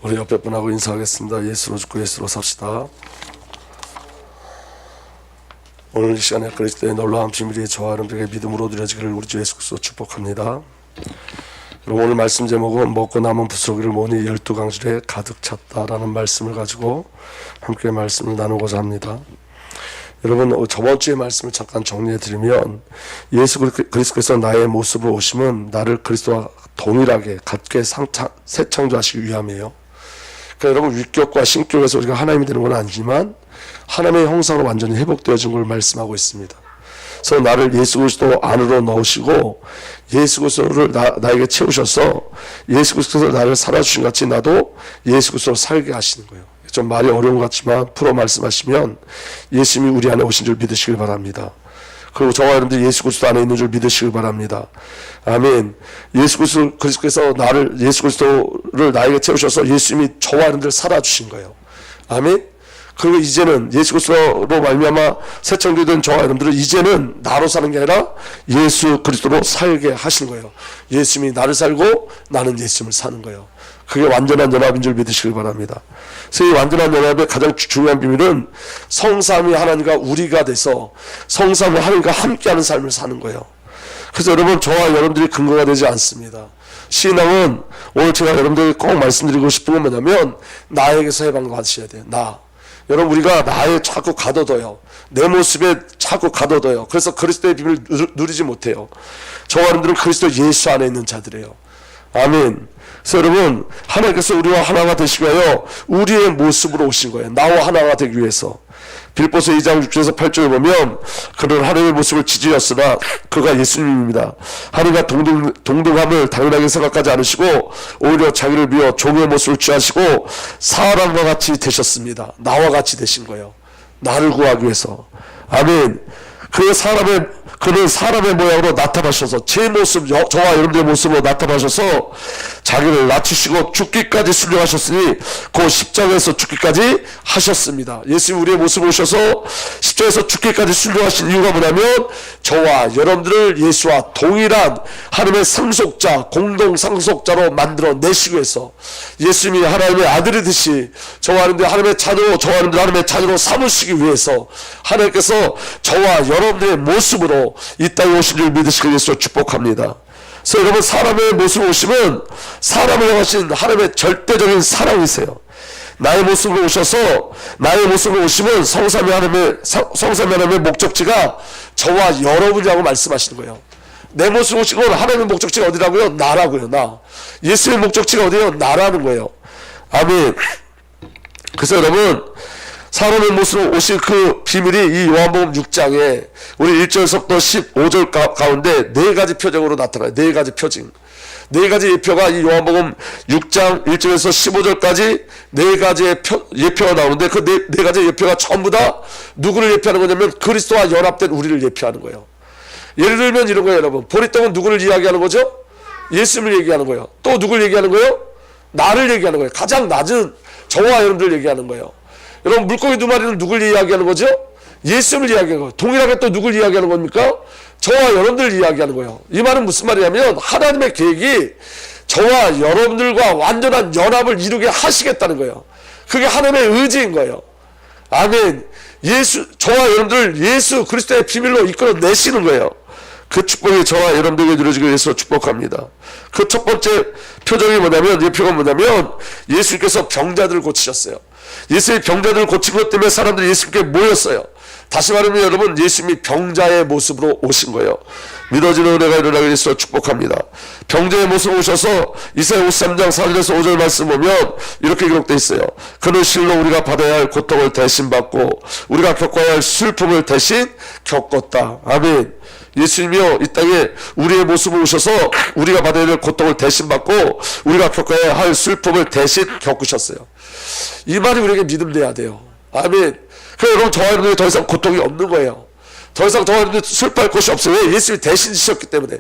우리 옆에 분하고 인사하겠습니다. 예수로 죽고 예수로 삽시다. 오늘 이 시간에 그리스도의 놀라운 비밀이 저와 여러분들에게 믿음으로 누려지기를 우리 주 예수 그리스도 축복합니다. 오늘 말씀 제목은 먹고 남은 부스러기를 모으니 12강실에 가득 찼다라는 말씀을 가지고 함께 말씀을 나누고자 합니다. 여러분, 저번 주의 말씀을 잠깐 정리해 드리면, 예수 그리스도께서 나의 모습으로 오심은 나를 그리스도와 동일하게 같게 새 창조하시기 위함이에요. 그러니까 여러분, 위격과 신격에서 우리가 하나님이 되는 건 아니지만 하나님의 형상으로 완전히 회복되어진 걸 말씀하고 있습니다. 그래서 나를 예수 그리스도 안으로 넣으시고 예수 그리스도를 나에게 채우셔서 예수 그리스도로 나를 살아주신 같이 나도 예수 그리스도로 살게 하시는 거예요. 좀 말이 어려운 것 같지만 풀어 말씀하시면 예수님이 우리 안에 오신 줄 믿으시길 바랍니다. 그리고 저와 여러분들 예수 그리스도 안에 있는 줄 믿으시길 바랍니다. 아멘. 예수 그리스도께서 예수 그리스도를 나에게 채우셔서 예수님이 저와 여러분들 살아주신 거예요. 아멘. 그리고 이제는 예수 그리스도로 말미암아 새 창조된 저와 여러분들은 이제는 나로 사는 게 아니라 예수 그리스도로 살게 하시는 거예요. 예수님이 나를 살고 나는 예수님을 사는 거예요. 그게 완전한 연합인 줄 믿으시길 바랍니다. 그래서 이 완전한 연합의 가장 중요한 비밀은 성삼위 하나님과 우리가 돼서 성삼위 하나님과 함께하는 삶을 사는 거예요. 그래서 여러분, 저와 여러분들이 근거가 되지 않습니다. 신앙은 오늘 제가 여러분들에게 꼭 말씀드리고 싶은 건 뭐냐면 나에게서 해방받으셔야 돼요. 여러분, 우리가 나에 자꾸 가둬둬요. 내 모습에 자꾸 가둬둬요. 그래서 그리스도의 비밀을 누리지 못해요. 저와 여러분들은 그리스도 예수 안에 있는 자들이에요. 아멘. 그래서 여러분, 하나님께서 우리와 하나가 되시기 위하여 우리의 모습으로 오신 거예요. 나와 하나가 되기 위해서. 빌보서 2장 6절에서 8절에 보면 그는 하나님의 모습을 지지였으나 그가 예수님입니다. 하나님과 동등함을 당연하게 생각하지 않으시고 오히려 자기를 비워 종의 모습을 취하시고 사람과 같이 되셨습니다. 나와 같이 되신 거예요. 나를 구하기 위해서. 아멘. 그는 사람의 모양으로 나타나셔서 제 모습, 저와 여러분들의 모습으로 나타나셔서 자기를 낮추시고 죽기까지 순종하셨으니 그 십자가에서 죽기까지 하셨습니다. 예수님이 우리의 모습을 오셔서 십자가에서 죽기까지 순종하신 이유가 뭐냐면 저와 여러분들을 예수와 동일한 하나님의 상속자, 공동 상속자로 만들어 내시기 위해서 예수님이 하나님의 아들이듯이 저와 여러분들 하나님의 자녀로, 저와 여러분들 하나님의 자녀로 삼으시기 위해서 하나님께서 저와 여러분들의 모습으로 이 땅에 오신 줄 믿으시길 예수로 축복합니다. 그래서 여러분, 사람의 모습으로 오시면 사람을 향하신 하나님의 절대적인 사랑이세요. 나의 모습으로 오셔서 나의 모습으로 오시면 성삼위 하나님의 목적지가 저와 여러분이라고 말씀하시는 거예요. 내 모습으로 오신 건 하나님의 목적지가 어디라고요? 나라고요. 나. 예수의 목적지가 어디예요? 나라는 거예요. 아멘. 그래서 여러분, 사람의 모습으로 오실 그 비밀이 이 요한복음 6장에 우리 1절서부터 15절 가운데 네 가지 표정으로 나타나요. 네 가지 표징. 네 가지 예표가 이 요한복음 6장 1절에서 15절까지 네 가지의 예표가 나오는데 그 네 가지 예표가 전부 다 누구를 예표하는 거냐면 그리스도와 연합된 우리를 예표하는 거예요. 예를 들면 이런 거예요, 여러분. 보리떡은 누구를 이야기하는 거죠? 예수님을 얘기하는 거예요. 또 누구를 얘기하는 거예요? 나를 얘기하는 거예요. 가장 낮은 저와 여러분들 얘기하는 거예요. 여러분, 물고기 두 마리는 누굴 이야기하는 거죠? 예수님을 이야기하는 거예요. 동일하게 또 누굴 이야기하는 겁니까? 저와 여러분들을 이야기하는 거예요. 이 말은 무슨 말이냐면 하나님의 계획이 저와 여러분들과 완전한 연합을 이루게 하시겠다는 거예요. 그게 하나님의 의지인 거예요. 아멘. 저와 여러분들을 예수 그리스도의 비밀로 이끌어 내시는 거예요. 그 축복이 저와 여러분들에게 누려지기 위해서 축복합니다. 그 첫 번째 표정이 뭐냐면, 예표가 뭐냐면 예수님께서 병자들을 고치셨어요. 예수님이 병자들을 고친 것 때문에 사람들이 예수님께 모였어요. 다시 말하면 여러분, 예수님이 병자의 모습으로 오신 거예요. 믿어지는 은혜가 일어나게 예수로 축복합니다. 병자의 모습으로 오셔서 이사야 53장 4절에서 5절 말씀 보면 이렇게 기록되어 있어요. 그는 실로 우리가 받아야 할 고통을 대신 받고 우리가 겪어야 할 슬픔을 대신 겪었다. 아멘. 예수님이요, 이 땅에 우리의 모습으로 오셔서 우리가 받아야 할 고통을 대신 받고 우리가 겪어야 할 슬픔을 대신 겪으셨어요. 이 말이 우리에게 믿음돼야 돼요. 아멘. 그래서 여러분, 저와 여러분들이 더 이상 고통이 없는 거예요. 더 이상 저와 여러분들이 슬퍼할 것이 없어요. 왜? 예수님이 대신 지셨기 때문에.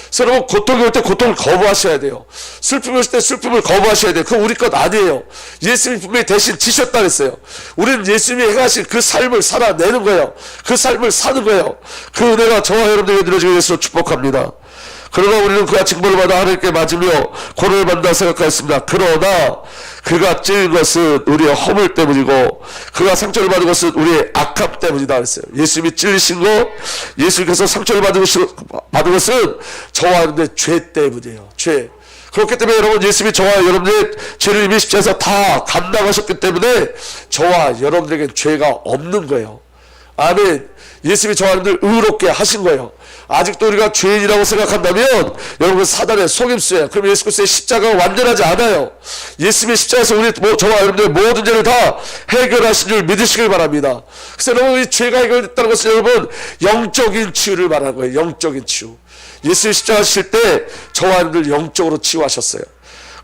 그래서 여러분, 고통이 올 때 고통을 거부하셔야 돼요. 슬픔이 올 때 슬픔을 거부하셔야 돼요. 그거 우리 것 아니에요. 예수님이 분명히 대신 지셨다 그랬어요. 우리는 예수님이 행하신 그 삶을 살아내는 거예요. 그 삶을 사는 거예요. 그 은혜가 저와 여러분들에게 누려지게 해서 축복합니다. 그러나 우리는 그가 징벌을 받아 하나님께 맞으며 고난을 받는다 생각하였습니다. 그러나 그가 찔린 것은 우리의 허물 때문이고 그가 상처를 받은 것은 우리의 악함 때문이다 그랬어요. 예수님이 찔리신 거, 예수님께서 상처를 받은 것은 저와 여러분의 죄 때문이에요. 죄. 그렇기 때문에 여러분, 예수님이 저와 여러분의 죄를 이미 십자가에서 다 감당하셨기 때문에 저와 여러분들에게 죄가 없는 거예요. 아멘. 예수님이 저와 여러분들 의롭게 하신 거예요. 아직도 우리가 죄인이라고 생각한다면 여러분 사단의 속임수예요. 그럼 예수 그리스도의 십자가가 완전하지 않아요. 예수님의 십자가에서 저와 여러분들의 모든 죄를 다 해결하신 줄 믿으시길 바랍니다. 그래서 여러분, 이 죄가 해결됐다는 것은 여러분 영적인 치유를 말하는 거예요. 영적인 치유. 예수님 십자가 하실 때 저와 여러분들 영적으로 치유하셨어요.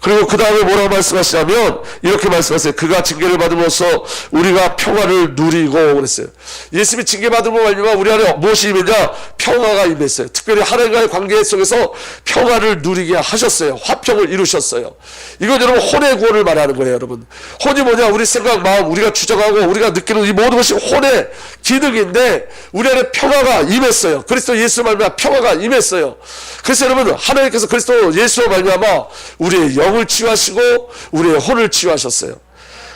그리고 그 다음에 뭐라고 말씀하시냐면 이렇게 말씀하세요. 그가 징계를 받음으로써 우리가 평화를 누리고 그랬어요. 예수님이 징계받음으로 말미암아 우리 안에 무엇이 임했냐? 평화가 임했어요. 특별히 하나님과의 관계 속에서 평화를 누리게 하셨어요. 화평을 이루셨어요. 이건 여러분 혼의 구원을 말하는 거예요. 여러분, 혼이 뭐냐? 우리 생각, 마음, 우리가 추정하고 우리가 느끼는 이 모든 것이 혼의 기능인데 우리 안에 평화가 임했어요. 그리스도 예수 말미암아 평화가 임했어요. 그래서 여러분, 하나님께서 그리스도 예수로 말미암아 우리의 영을 치유하시고 우리의 혼을 치유하셨어요.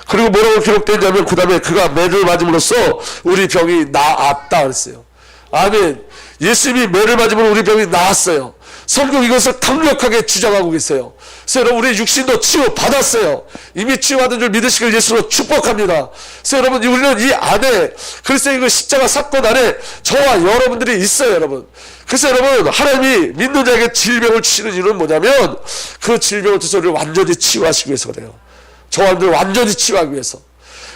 그리고 뭐라고 기록되냐면 그 다음에 그가 매를 맞음으로써 우리 병이 나았다 그랬어요. 아멘. 예수님이 매를 맞으면 우리 병이 나았어요. 성경 이것을 강력하게 주장하고 계세요. 그래서 여러분, 우리 육신도 치유받았어요. 이미 치유받은 줄 믿으시길 예수로 축복합니다. 그래서 여러분, 우리는 이 안에 그리스도의 그 십자가 사건 안에 저와 여러분들이 있어요. 여러분, 그래서 여러분, 하나님이 믿는 자에게 질병을 주시는 이유는 뭐냐면 그 질병을 통해서 우리를 완전히 치유하시기 위해서 그래요. 저와 여러분들 완전히 치유하기 위해서.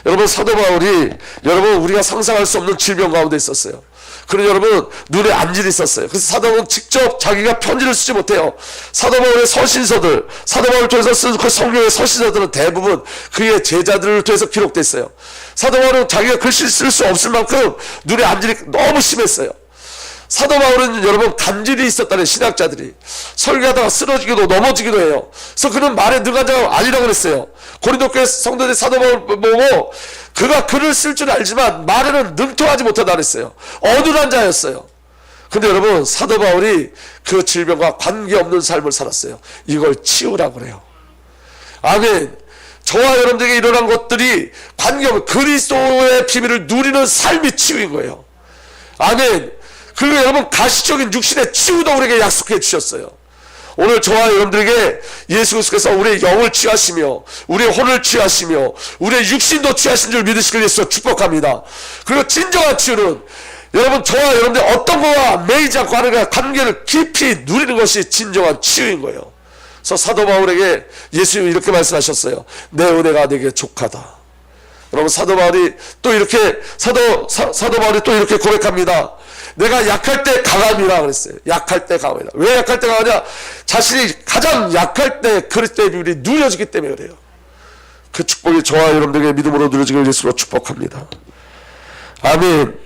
여러분, 사도 바울이 여러분 우리가 상상할 수 없는 질병 가운데 있었어요. 그리고 여러분, 눈에 안질이 있었어요. 그래서 사도 바울은 직접 자기가 편지를 쓰지 못해요. 사도 바울의 서신서들, 사도 바울을 통해서 쓴 그 성경의 서신서들은 대부분 그의 제자들을 통해서 기록됐어요. 사도 바울은 자기가 글씨를 쓸 수 없을 만큼 눈에 안질이 너무 심했어요. 사도 바울은 여러분 간질이 있었다는 신학자들이 설교하다가 쓰러지기도 넘어지기도 해요. 그래서 그는 말에 능한 자가 아니라고 그랬어요. 고린도 교회 성도들이 사도 바울 보고 그가 글을 쓸 줄 알지만 말에는 능통하지 못하다 그랬어요. 어눌한 자였어요. 근데 여러분, 사도 바울이 그 질병과 관계없는 삶을 살았어요. 이걸 치유라고 그래요. 아멘. 저와 여러분들에게 일어난 것들이 관계없는 그리스도의 비밀을 누리는 삶이 치유인 거예요. 아멘. 그리고 여러분, 가시적인 육신의 치유도 우리에게 약속해 주셨어요. 오늘 저와 여러분들에게 예수 그리스도께서 우리의 영을 치유하시며 우리의 혼을 치유하시며 우리의 육신도 치유하신 줄 믿으시길 위해서 축복합니다. 그리고 진정한 치유는 여러분, 저와 여러분들 어떤 거와 매이지 않고 하나님과 관계를 깊이 누리는 것이 진정한 치유인 거예요. 그래서 사도 바울에게 예수님이 이렇게 말씀하셨어요. 내 은혜가 내게 족하다. 여러분, 사도 바울이 또 이렇게 고백합니다. 내가 약할 때 강함이라 그랬어요. 약할 때 강함이다. 왜 약할 때 강하냐? 자신이 가장 약할 때 그리스도의 비밀이 누려지기 때문에 그래요. 그 축복이 저와 여러분들에게 믿음으로 누려지길 예수로 축복합니다. 아멘.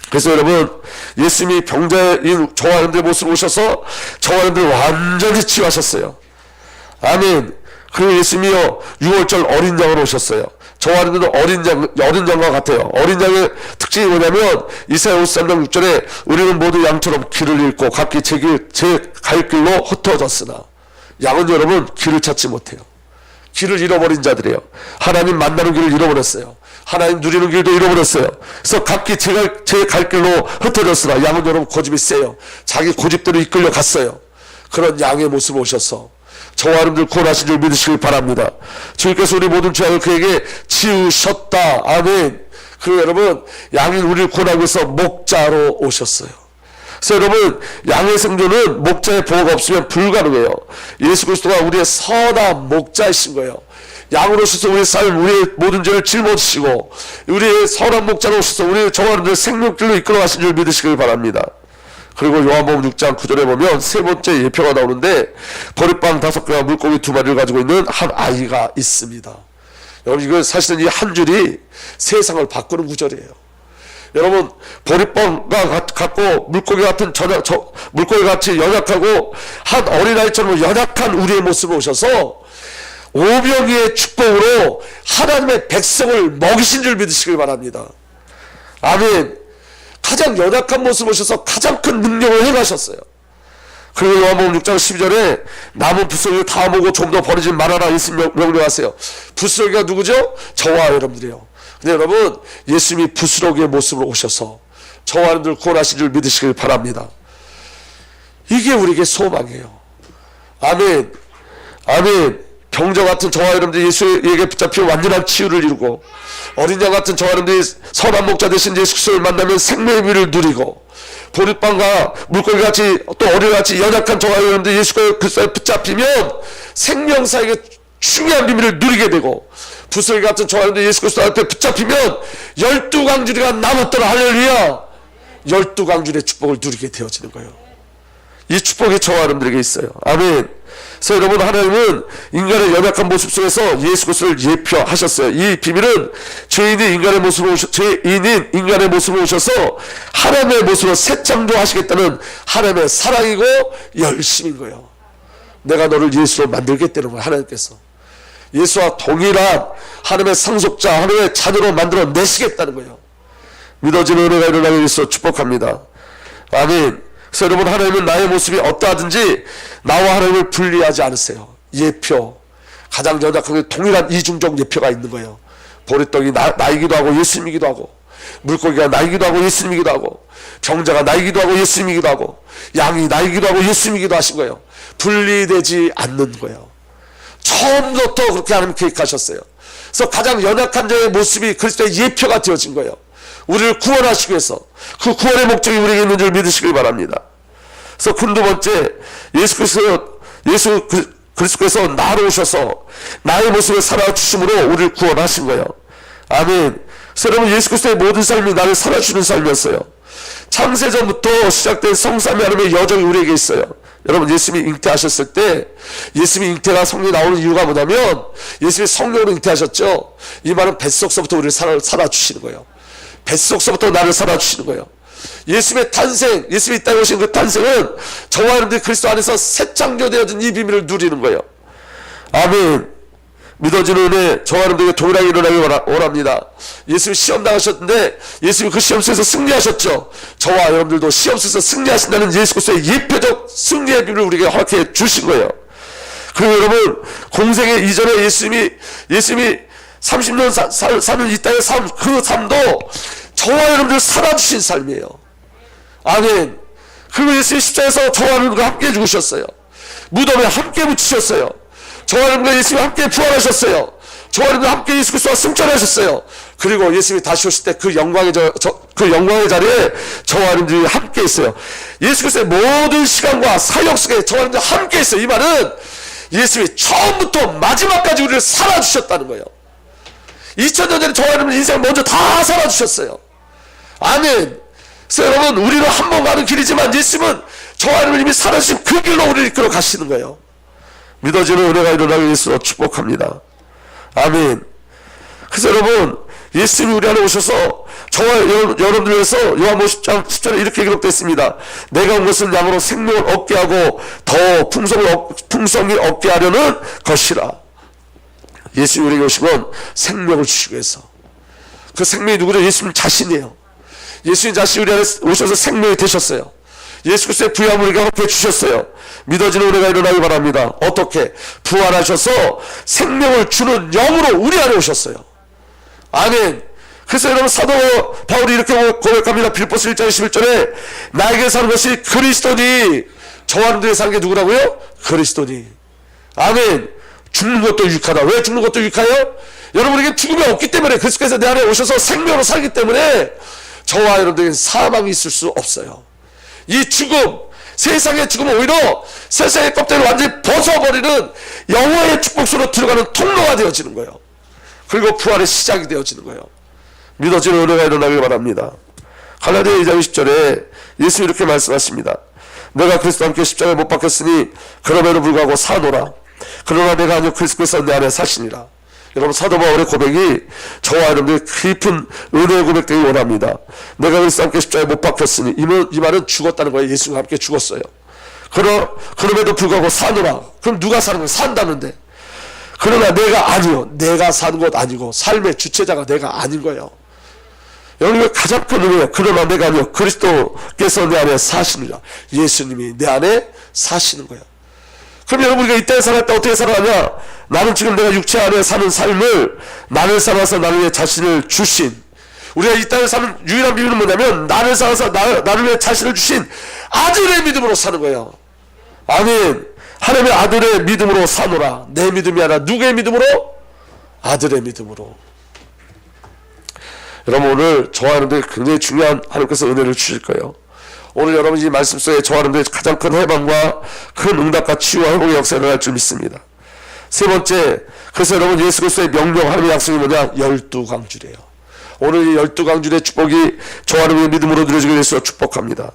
그래서 여러분, 예수님이 병자인 저와 여러분들의 모습으로 오셔서 저와 여러분들을 완전히 치유하셨어요. 아멘. 그리고 예수님이요 6월절 어린 양으로 오셨어요. 저와 여러분들은 어린 양과 같아요. 어린 양의 특징이 뭐냐면 이사야 53장 6절에 우리는 모두 양처럼 길을 잃고 각기 제 갈 길로 흩어졌으나, 양은 여러분 길을 찾지 못해요. 길을 잃어버린 자들이에요. 하나님 만나는 길을 잃어버렸어요. 하나님 누리는 길도 잃어버렸어요. 그래서 각기 제 갈 길로 흩어졌으나, 양은 여러분 고집이 세요. 자기 고집대로 이끌려 갔어요. 그런 양의 모습을 오셔서 저와 여러분들 구원하신 줄 믿으시길 바랍니다. 주님께서 우리 모든 죄악을 그에게 지우셨다. 아멘. 그리고 여러분, 양인 우리를 구원하기 위해서 목자로 오셨어요. 그래서 여러분, 양의 생존은 목자의 보호가 없으면 불가능해요. 예수 그리스도가 우리의 선한 목자이신 거예요. 양으로 오셔서 우리의 삶, 우리의 모든 죄를 짊어지시고 우리의 선한 목자로 오셔서 우리의 저와 여러분들 생명길로 이끌어 가신 줄 믿으시길 바랍니다. 그리고 요한복음 6장 9절에 보면 세 번째 예표가 나오는데 보리빵 5개와 물고기 2마리를 가지고 있는 한 아이가 있습니다. 여러분, 이거 사실은 이 한 줄이 세상을 바꾸는 구절이에요. 여러분, 보리빵과 같고 물고기 같이 연약하고 한 어린아이처럼 연약한 우리의 모습을 오셔서 오병이의 축복으로 하나님의 백성을 먹이신 줄 믿으시길 바랍니다. 아멘. 가장 연약한 모습을 오셔서 가장 큰 능력을 행하셨어요. 그리고 요한복음 6장 12절에 남은 붓솔기를 다 모으고 좀 더 버리지 말아라 예수님 명령하세요. 붓솔기가 누구죠? 저와 여러분들이요. 근데 여러분, 예수님이 붓솔기의 모습으로 오셔서 저와 여러분들 구원하신 줄 믿으시길 바랍니다. 이게 우리에게 소망이에요. 아멘. 아멘. 병자 같은 저와 여러분들이 예수에게 붙잡혀 완전한 치유를 이루고, 어린 양 같은 저와 여러분들이 선한 목자 되신 예수 그리스도를 만나면 생명의 미를 누리고, 보리빵과 물고기같이 또 어린같이 연약한 저와 여러분들이 예수 그리스도에 붙잡히면 생명사에게 중요한 비밀을 누리게 되고, 붓솔기 같은 저와 여러분들이 예수 그리스도 앞에 붙잡히면 12강주리가 남았더라. 할렐루야. 12강주리의 축복을 누리게 되어지는 거예요. 이 축복이 저와 여러분들에게 있어요. 아멘. 그래서 여러분, 하나님은 인간의 연약한 모습 속에서 예수 그리스도를 예표하셨어요. 이 비밀은 죄인인 인간의 모습으로 오셔서 하나님의 모습으로 새 창조하시겠다는 하나님의 사랑이고 열심인 거예요. 내가 너를 예수로 만들겠다는 거예요. 하나님께서 예수와 동일한 하나님의 상속자, 하나님의 자녀로 만들어 내시겠다는 거예요. 믿어지는 은혜가 일어나게 위해서 축복합니다. 아멘. 그래서 여러분, 하나님은 나의 모습이 어떠하든지 나와 하나님을 분리하지 않으세요. 예표, 가장 연약한 게 동일한 이중적 예표가 있는 거예요. 보리떡이 나이기도 하고 예수님이기도 하고, 물고기가 나이기도 하고 예수님이기도 하고, 병자가 나이기도 하고 예수님이기도 하고, 양이 나이기도 하고 예수님이기도 하신 거예요. 분리되지 않는 거예요. 처음부터 그렇게 하나님 계획하셨어요. 그래서 가장 연약한 자의 모습이 그리스도의 예표가 되어진 거예요. 우리를 구원하시기 위해서. 그 구원의 목적이 우리에게 있는 줄 믿으시길 바랍니다. 그래서 두 번째, 예수 그리스도께서 나로 오셔서 나의 모습을 살아주심으로 우리를 구원하신 거예요. 아멘. 그래서 여러분, 예수 그리스도의 모든 삶이 나를 살아주는 삶이었어요. 창세전부터 시작된 성삼위 하나님의 여정이 우리에게 있어요. 여러분, 예수님이 잉태하셨을 때, 예수님이 잉태가 성경에 나오는 이유가 뭐냐면, 예수님이 성령으로 잉태하셨죠. 이 말은 뱃속서부터 우리를 살아주시는 거예요. 뱃속서부터 나를 살아주시는 거예요. 예수님의 탄생, 예수님이 이 땅에 오신 그 탄생은 저와 여러분들이 그리스도 안에서 새 창조되어진 이 비밀을 누리는 거예요. 아멘. 믿어지는 은혜, 저와 여러분들에게 동일하게 일어나기 원합니다. 예수님이 시험 당하셨는데 예수님이 그 시험 속에서 승리하셨죠. 저와 여러분들도 시험 속에서 승리하신다는 예수 그리스도의 예표적 승리의 비밀을 우리에게 허락해 주신 거예요. 그리고 여러분, 공생의 이전에 예수님이 30년 사는 이 땅의 삶, 그 삶도 저와 여러분들 살아주신 삶이에요. 아멘. 그리고 예수님이 십자가에서 저와 여러분들과 함께 죽으셨어요. 무덤에 함께 묻히셨어요. 저와 여러분과 예수님이 함께 부활하셨어요. 저와 여러분과 함께 예수 그리스도와 승천하셨어요. 그리고 예수님이 다시 오실 때 그 영광의 자리에 저와 여러분들이 함께 있어요. 예수 그리스도의 모든 시간과 사역 속에 저와 여러분들 함께 있어요. 이 말은 예수님이 처음부터 마지막까지 우리를 살아주셨다는 거예요. 2000년 전에 저와 여러분 인생 먼저 다 살아주셨어요. 아멘. 그래서 여러분, 우리는 한 번 가는 길이지만 예수님은 저와 여러분 이미 살아주신 그 길로 우리를 이끌어 가시는 거예요. 믿어지는 은혜가 일어나기 위해서 축복합니다. 아멘. 그래서 여러분, 예수님이 우리 안에 오셔서 저와 여러분들 위해서 요한복음 10장 10절에 이렇게 기록되어 있습니다. 내가 온 것은 양으로 생명을 얻게 하고 더 풍성히 얻게 하려는 것이라. 예수님이 우리에게 오신 건 생명을 주시기 위해서. 그 생명이 누구죠? 예수님 자신이에요. 예수님 자신이 우리 안에 오셔서 생명이 되셨어요. 예수 그리스도의 부활을 우리에게 허락해 주셨어요. 믿어지는 은혜가 일어나기 바랍니다. 어떻게? 부활하셔서 생명을 주는 영으로 우리 안에 오셨어요. 아멘. 그래서 여러분, 사도 바울이 이렇게 고백합니다. 빌립보서 1장 11절에 나에게 사는 것이 그리스도니. 저와 여러분들이 사는 게 누구라고요? 그리스도니. 아멘. 죽는 것도 유익하다. 왜 죽는 것도 유익하요? 여러분에게 죽음이 없기 때문에, 그리스도께서 내 안에 오셔서 생명으로 살기 때문에 저와 여러분들에게 사망이 있을 수 없어요. 이 죽음, 세상의 죽음은 오히려 세상의 껍데기를 완전히 벗어버리는 영원의 축복 속으로 들어가는 통로가 되어지는 거예요. 그리고 부활의 시작이 되어지는 거예요. 믿어지는 은혜가 일어나길 바랍니다. 갈라디아 2장 20절에 예수님이 이렇게 말씀하십니다. 내가 그리스도와 함께 십자가에 못 박혔으니 그럼에도 불구하고 사노라. 그러나 내가 아니요 그리스도께서 내 안에 사시니라. 여러분, 사도 바울의 고백이 저와 여러분들의 깊은 은혜의 고백되기 원합니다. 내가 그리스도와 함께 십자가에 못 박혔으니, 이 말은 죽었다는 거예요. 예수와 함께 죽었어요. 그럼에도 불구하고 사노라. 그럼 누가 사는 거예요? 산다는데. 그러나 내가 아니요, 내가 사는 것 아니고 삶의 주체자가 내가 아닌 거예요. 여러분 가장 큰 은혜예요. 그러나 내가 아니요 그리스도께서 내 안에 사시느라. 예수님이 내 안에 사시는 거예요. 그럼 여러분 우리가 이 땅에 살아갈 때 어떻게 살아가냐? 나는 지금 내가 육체 안에 사는 삶을 나를 살아서 나를 위해 자신을 주신, 우리가 이 땅에 사는 유일한 비유는 뭐냐면 나를 살아서 나를 위해 자신을 주신 아들의 믿음으로 사는 거예요. 아멘. 하나님의 아들의 믿음으로 사노라. 내 믿음이 아니라 누구의 믿음으로? 아들의 믿음으로. 여러분 오늘 저하는데 굉장히 중요한 하나님께서 은혜를 주실 거예요. 오늘 여러분 이 말씀 속에 저하는데 가장 큰 해방과 큰 응답과 치유와 회복의 역사를 할 줄 믿습니다. 세 번째, 그래서 여러분 예수 그리스도의 명령, 하나님의 약속이 뭐냐? 12강주래요. 오늘 이 12강주의 축복이 저하는의 믿음으로 누려지게 되서 축복합니다.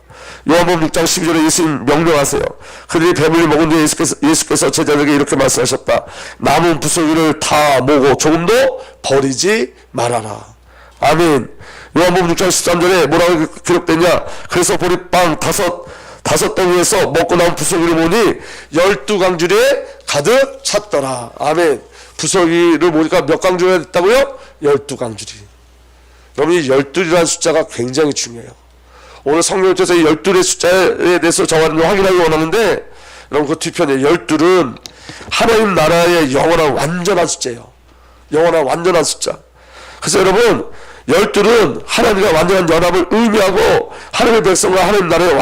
요한복음 6장 12절에 예수님 명령하세요. 그들이 배불리 먹은 뒤에 예수께서 제자들에게 이렇게 말씀하셨다. 남은 부스러기를 다 모으고 조금도 버리지 말아라. 아멘. 요한복음 6장 13절에 뭐라고 기록되냐? 그래서 보리빵 다섯 덩이에서 먹고 남은 부스러기를 모으니 12강줄에 가득 찼더라. 아멘. 부스러기를 모으니까 몇 강줄이 됐다고요? 12강줄이. 여러분 이 12이라는 숫자가 굉장히 중요해요. 오늘 성경에서 이 12의 숫자에 대해서 저와 확인하기 원하는데, 여러분 그 뒤편에 12은 하나님 나라의 영원한 완전한 숫자예요. 영원한 완전한 숫자. 그래서 여러분 12은 하나님과 완전한 연합을 의미하고 하나님의 백성과 하나님 나라의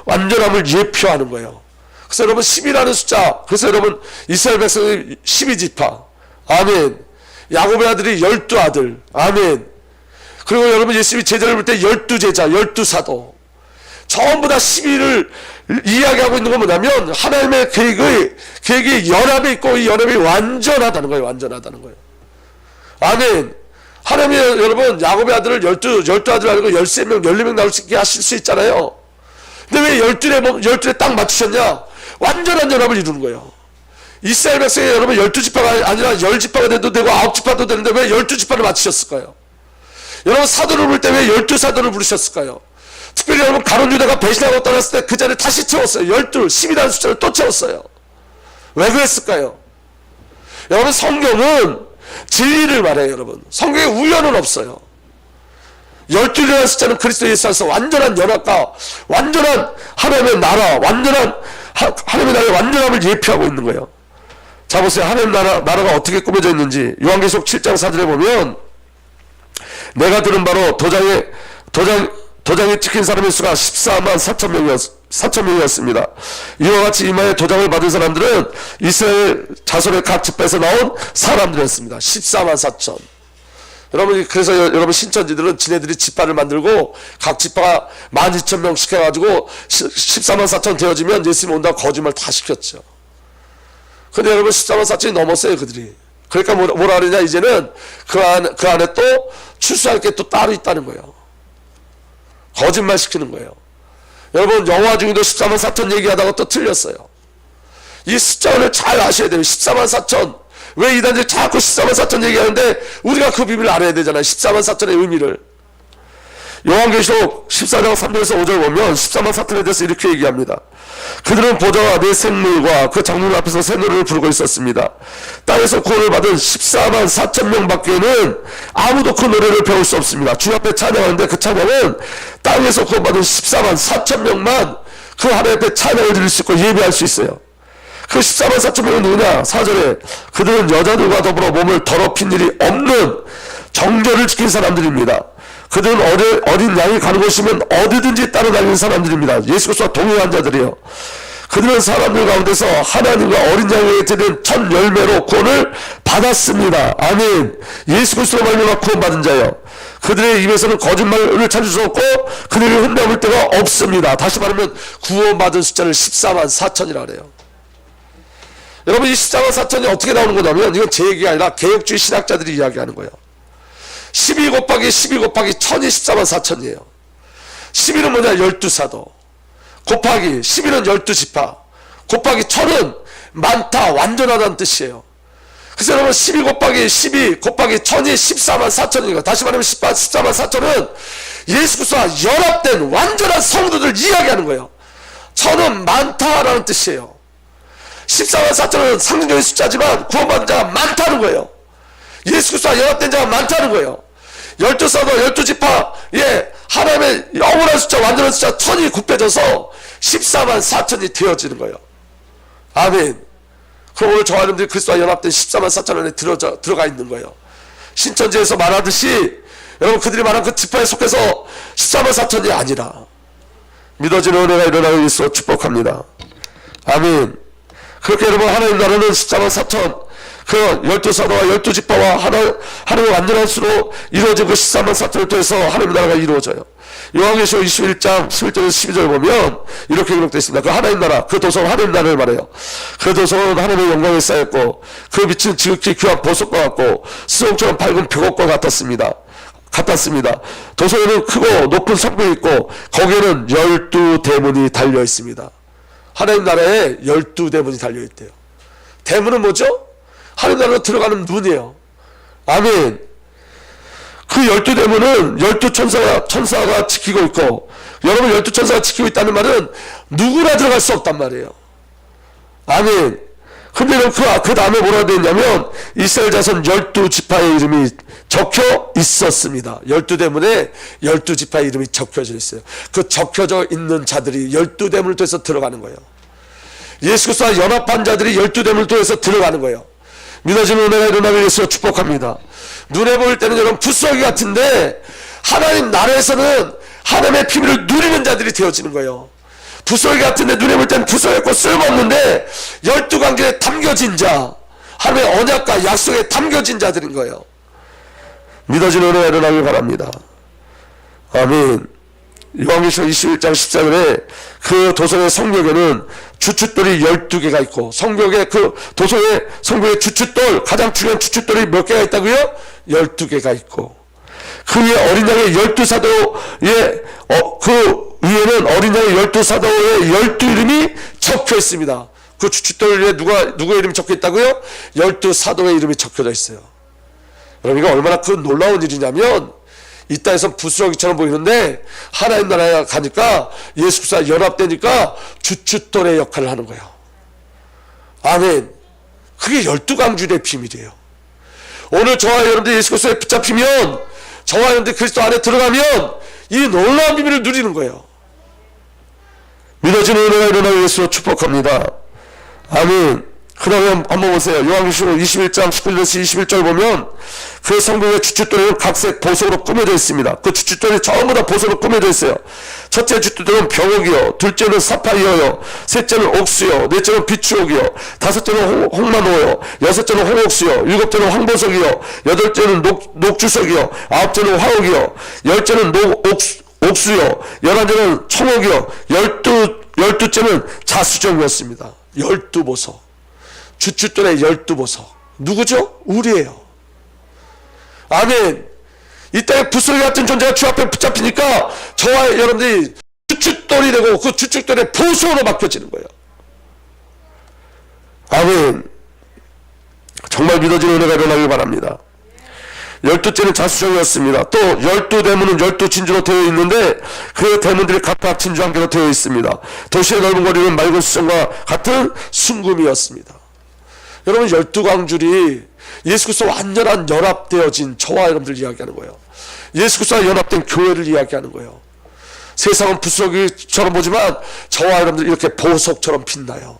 완전함을 예표하는 거예요. 그래서 여러분 10이라는 숫자, 그래서 여러분 이스라엘 백성의 12지파, 아멘. 야곱의 아들이 12아들, 아멘. 그리고 여러분 예수님이 제자를 볼 때 12제자, 12사도 전부 다 12를 이야기하고 있는 건 뭐냐면 하나님의 계획이 연합에 있고 이 연합이 완전하다는 거예요. 완전하다는 거예요. 아멘. 하나님이 여러분 야곱의 아들을 12 아들 아니고 13명, 14명 나올 수 있게 하실 수 있잖아요. 근데 왜 12에 딱 맞추셨냐? 완전한 연합을 이루는 거예요. 이스라엘 백성이 여러분 12지파가 아니라 10지파가 돼도 되고 9지파도 되는데 왜 12지파를 맞추셨을까요? 여러분 사도를 부를 때 왜 12사도를 부르셨을까요? 특별히 여러분 가룟 유다가 배신하고 떠났을 때 그 자리에 다시 채웠어요. 10이라는 숫자를 또 채웠어요. 왜 그랬을까요? 여러분 성경은 진리를 말해요. 여러분 성경에 우연은 없어요. 12이라는 숫자는 그리스도 예수 안에서 완전한 연합과 완전한 하나님의 나라, 완전한 하나님의 나라의 완전함을 예표하고 있는 거예요. 자 보세요. 하나님 나라가 어떻게 꾸며져 있는지 요한계시록 7장 4절에 보면 내가 들은 바로 도장에 찍힌 사람의 수가 14만 4천 명이었습니다. 이와 같이 이마에 도장을 받은 사람들은 이스라엘 자손의 각 지파에서 나온 사람들이었습니다. 14만 4천. 여러분 그래서 여러분 신천지들은 지네들이 지파를 만들고 각 지파가 12,000명 시켜가지고 14만 4천 되어지면 예수님 온다고 거짓말 다 시켰죠. 근데 여러분 14만 4천이 넘었어요 그들이. 그러니까 뭐라 그러냐, 이제는 그 안에 또 출소할 게 또 따로 있다는 거예요. 거짓말 시키는 거예요. 여러분 영화 중에도 14만 4천 얘기하다가 또 틀렸어요. 이 숫자를 잘 아셔야 돼요. 14만 4천. 왜 이단들이 자꾸 14만 4천 얘기하는데 우리가 그 비밀을 알아야 되잖아요. 14만 4천의 의미를. 요한계시록 14장 3절에서 5절 보면 14만 4천에 대해서 이렇게 얘기합니다. 그들은 보좌와 내 생물과 그 장로들 앞에서 새 노래를 부르고 있었습니다. 땅에서 구원을 받은 14만 4천 명 밖에는 아무도 그 노래를 배울 수 없습니다. 주 앞에 찬양하는데 그 찬양은 땅에서 구원받은 14만 4천 명만 그 하나님 앞에 찬양을 드릴 수 있고 예배할 수 있어요. 그 14만 4천 명은 누구냐? 4절에 그들은 여자들과 더불어 몸을 더럽힌 일이 없는 정결을 지킨 사람들입니다. 그들은 어린 양이 가는 곳이면 어디든지 따라다니는 사람들입니다. 예수 그리스도와 동행한 자들이에요. 그들은 사람들 가운데서 하나님과 어린 양에게 드린 첫 열매로 구원을 받았습니다. 아멘. 예수 그리스도로 말미암아 구원받은 자예요. 그들의 입에서는 거짓말을 찾을 수 없고 그들이 흠잡을 데가 없습니다. 다시 말하면 구원받은 숫자를 14만 4천이라 그래요. 여러분 이 14만 4천이 어떻게 나오는 거냐면 이건 제 얘기가 아니라 개혁주의 신학자들이 이야기하는 거예요. 12 곱하기 12 곱하기 1000이 14만 4천이에요. 12는 뭐냐? 12사도 곱하기 12는 12지파 곱하기 1000은 많다, 완전하다는 뜻이에요. 그래서 여러분 12 곱하기 12 곱하기 1000이 14만 4천이니까 다시 말하면 14만 4천은 예수 그리스도와 연합된 완전한 성도들 이야기하는 거예요. 1000은 많다라는 뜻이에요. 14만 4천은 상징적인 숫자지만 구원받은 자가 많다는 거예요. 예수 그리스도와 연합된 자가 많다는 거예요. 열두 사도, 열두 지파, 예, 하나님의 영원한 숫자, 완전한 숫자, 천이 굽혀져서 14만 4천이 되어지는 거예요. 아멘. 그럼 오늘 저와 여러분들이 그리스도와 연합된 14만 4천 안에 들어가 있는 거예요. 신천지에서 말하듯이 여러분 그들이 말한 그 지파에 속해서 14만 4천이 아니라 믿어지는 은혜가 일어나기 위해서 축복합니다. 아멘. 그렇게 여러분 하나님 나라는 14만 4천 그 12사도와 12지파와 하나님의 완전한 수로 이루어진 그 14만 4천을 통해서 하나님 나라가 이루어져요. 요한계시록 21장 11절에서 12절 보면 이렇게 기록되어 있습니다. 그 하나님 나라, 그 도성은 하나님 나라를 말해요. 그 도성은 하나님의 영광에 쌓였고 그 빛은 지극히 귀한 보석과 같고 수정처럼 밝은 벽옥과 같았습니다. 도성에는 크고 높은 성벽이 있고 거기에는 12대문이 달려 있습니다. 하나님 나라에 12대문이 달려 있대요. 대문은 뭐죠? 하나님 나라로 들어가는 문이에요. 아멘. 그 12대문은 12천사가 지키고 있고, 여러분 12천사가 지키고 있다는 말은 누구나 들어갈 수 없단 말이에요. 아멘. 근데 그 다음에 뭐라 되어 있냐면 이스라엘 자손 12지파의 이름이 적혀 있었습니다. 12대문에 12지파의 이름이 적혀져 있어요. 그 적혀져 있는 자들이 12대문을 통해서 들어가는 거예요. 예수 그리스도와 연합한 자들이 12대문을 통해서 들어가는 거예요. 믿어지는 은혜가 일어나기 위해서 축복합니다. 눈에 보일 때는 여러분 붓석이 같은데 하나님 나라에서는 하나님의 비밀을 누리는 자들이 되어지는 거예요. 붓석이 같은데 눈에 보일 때는 붓석이 없고 쓸모없는데 12광절에 담겨진 자, 하나님의 언약과 약속에 담겨진 자들인 거예요. 믿어지는 은혜가 일어나길 바랍니다. 아멘. 요한계시록 21장 14절에 그 도성의 성벽에는 주춧돌이 12개가 있고, 성벽의 그 도성의 성벽의 주춧돌, 가장 중요한 주춧돌이 몇 개가 있다고요? 12개가 있고, 그 위에 어린 양의 12사도의 그 위에는 어린 양의 12사도의 12이름이 적혀 있습니다. 그 주춧돌 위에 누구의 이름이 적혀 있다고요? 12사도의 이름이 적혀져 있어요. 여러분 이거 얼마나 그 놀라운 일이냐면, 이 땅에선 부스러기처럼 보이는데 하나님 나라에 가니까 예수 그리스도와 연합되니까 주춧돌의 역할을 하는 거예요. 아멘. 그게 12강주의 비밀이에요. 오늘 저와 여러분들 예수 그리스도에 붙잡히면, 저와 여러분들 그리스도 안에 들어가면 이 놀라운 비밀을 누리는 거예요. 믿어지는 은혜가 일어나기 위해서 축복합니다. 아멘. 그 다음에 한번 보세요. 요한계시록 21장 19절에서 21절 보면 그 성벽의 주춧돌은 각색 보석으로 꾸며져 있습니다. 그 주춧돌이 전부 다 보석으로 꾸며져 있어요. 첫째 주춧돌은 병옥이요, 둘째는 사파이어요, 셋째는 옥수요, 넷째는 비추옥이요, 다섯째는 홍마노요, 여섯째는 홍옥수요, 일곱째는 황보석이요, 여덟째는 녹주석이요, 아홉째는 화옥이요, 열째는 옥수요, 열한째는 청옥이요, 열두째는 자수정이었습니다. 12보석. 주춧돌의 12보석. 누구죠? 우리예요. 아멘. 이 땅에 붓소리 같은 존재가 주 앞에 붙잡히니까 저와 여러분들이 주춧돌이 되고 그 주춧돌의 보석으로 바뀌어지는 거예요. 아멘. 정말 믿어지는 은혜가 일어나길 바랍니다. 12째는 자수정이었습니다. 또 12대문은 12진주로 되어 있는데 그 대문들이 각각 진주 한 개로 되어 있습니다. 도시의 넓은 거리는 맑은 수정과 같은 순금이었습니다. 여러분 12광줄이 예수 그리스도와 완전한 연합되어진 저와 여러분들 이야기하는 거예요. 예수 그리스도와 연합된 교회를 이야기하는 거예요. 세상은 부스러기처럼 보지만 저와 여러분들 이렇게 보석처럼 빛나요.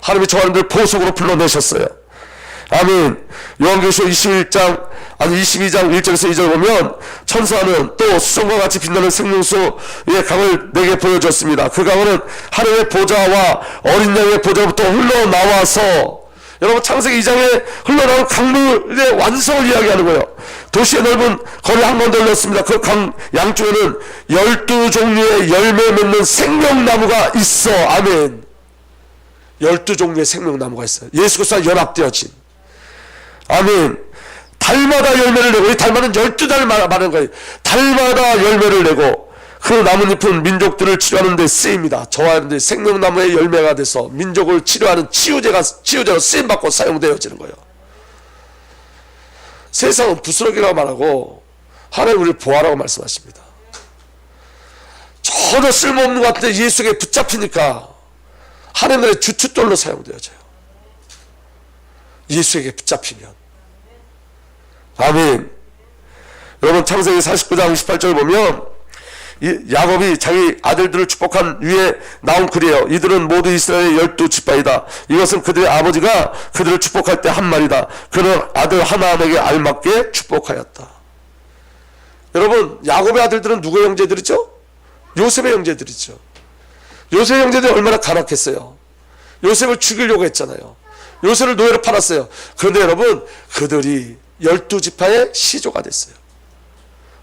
하나님이 저와 여러분들 보석으로 불러내셨어요. 아멘. 요한계시록 22장 1절에서 2절 보면 천사는 또 수정과 같이 빛나는 생명수의 강을 내게 보여줬습니다. 그 강은 하나님의 보좌와 어린 양의 보좌부터 흘러나와서, 여러분 창세기 2장에 흘러나온 강물의 완성을 이야기하는 거예요. 도시의 넓은 거리 한 번 더 흘렀습니다. 그 강 양쪽에는 12종류의 열매 맺는 생명나무가 있어. 아멘. 12종류의 생명나무가 있어요. 예수 그리스도와 연합되어진. 아멘. 달마다 열매를 내고, 이 달마는 12달 말하는 거예요. 달마다 열매를 내고 그 나뭇잎은 민족들을 치료하는 데 쓰입니다. 저와 여러분들이 생명나무의 열매가 돼서 민족을 치료하는 치유제로 쓰임받고 사용되어지는 거예요. 세상은 부스러기라고 말하고 하나님 우리를 보아라고 말씀하십니다. 전혀 쓸모없는 것 같은데 예수에게 붙잡히니까 하나님의 주춧돌로 사용되어져요. 예수에게 붙잡히면. 아멘. 여러분 창세기 49장 28절 보면 야곱이 자기 아들들을 축복한 위에 나온 글이에요. 이들은 모두 이스라엘의 12지파이다. 이것은 그들의 아버지가 그들을 축복할 때 한 말이다. 그는 아들 하나님에게 알맞게 축복하였다. 여러분, 야곱의 아들들은 누구의 형제들이죠? 요셉의 형제들이죠. 요셉의 형제들이 얼마나 가락했어요. 요셉을 죽이려고 했잖아요. 요셉을 노예로 팔았어요. 그런데 여러분, 그들이 12지파의 시조가 됐어요.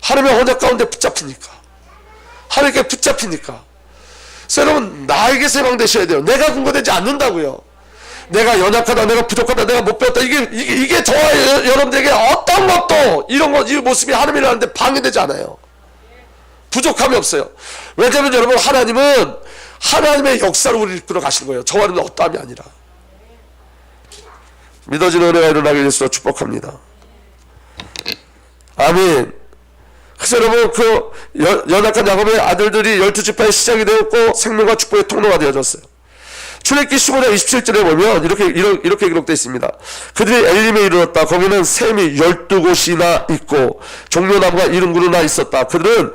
하나님의 언약 가운데 붙잡히니까. 하나님께 붙잡히니까. 그래서 여러분, 나에게 해방되셔야 돼요. 내가 근거되지 않는다고요. 내가 연약하다, 내가 부족하다, 내가 못 배웠다. 이게 저와 여러분들에게 어떤 것도 이 모습이 하나님이라는데 방해되지 않아요. 부족함이 없어요. 왜냐하면 여러분, 하나님은 하나님의 역사로 우리를 이끌어 가시는 거예요. 저와는 어떠함이 아니라. 믿어지는 은혜가 일어나게 되시도록 축복합니다. 아멘. 그래서 여러분, 그 연약한 야곱의 아들들이 12지파의 시작이 되었고 생명과 축복의 통로가 되어졌어요. 출애굽기 15장 27절에 보면 이렇게 기록되어 있습니다. 그들이 엘림에 이르렀다. 거기는 샘이 12곳이나 있고 종려나무가 70그루나 있었다. 그들은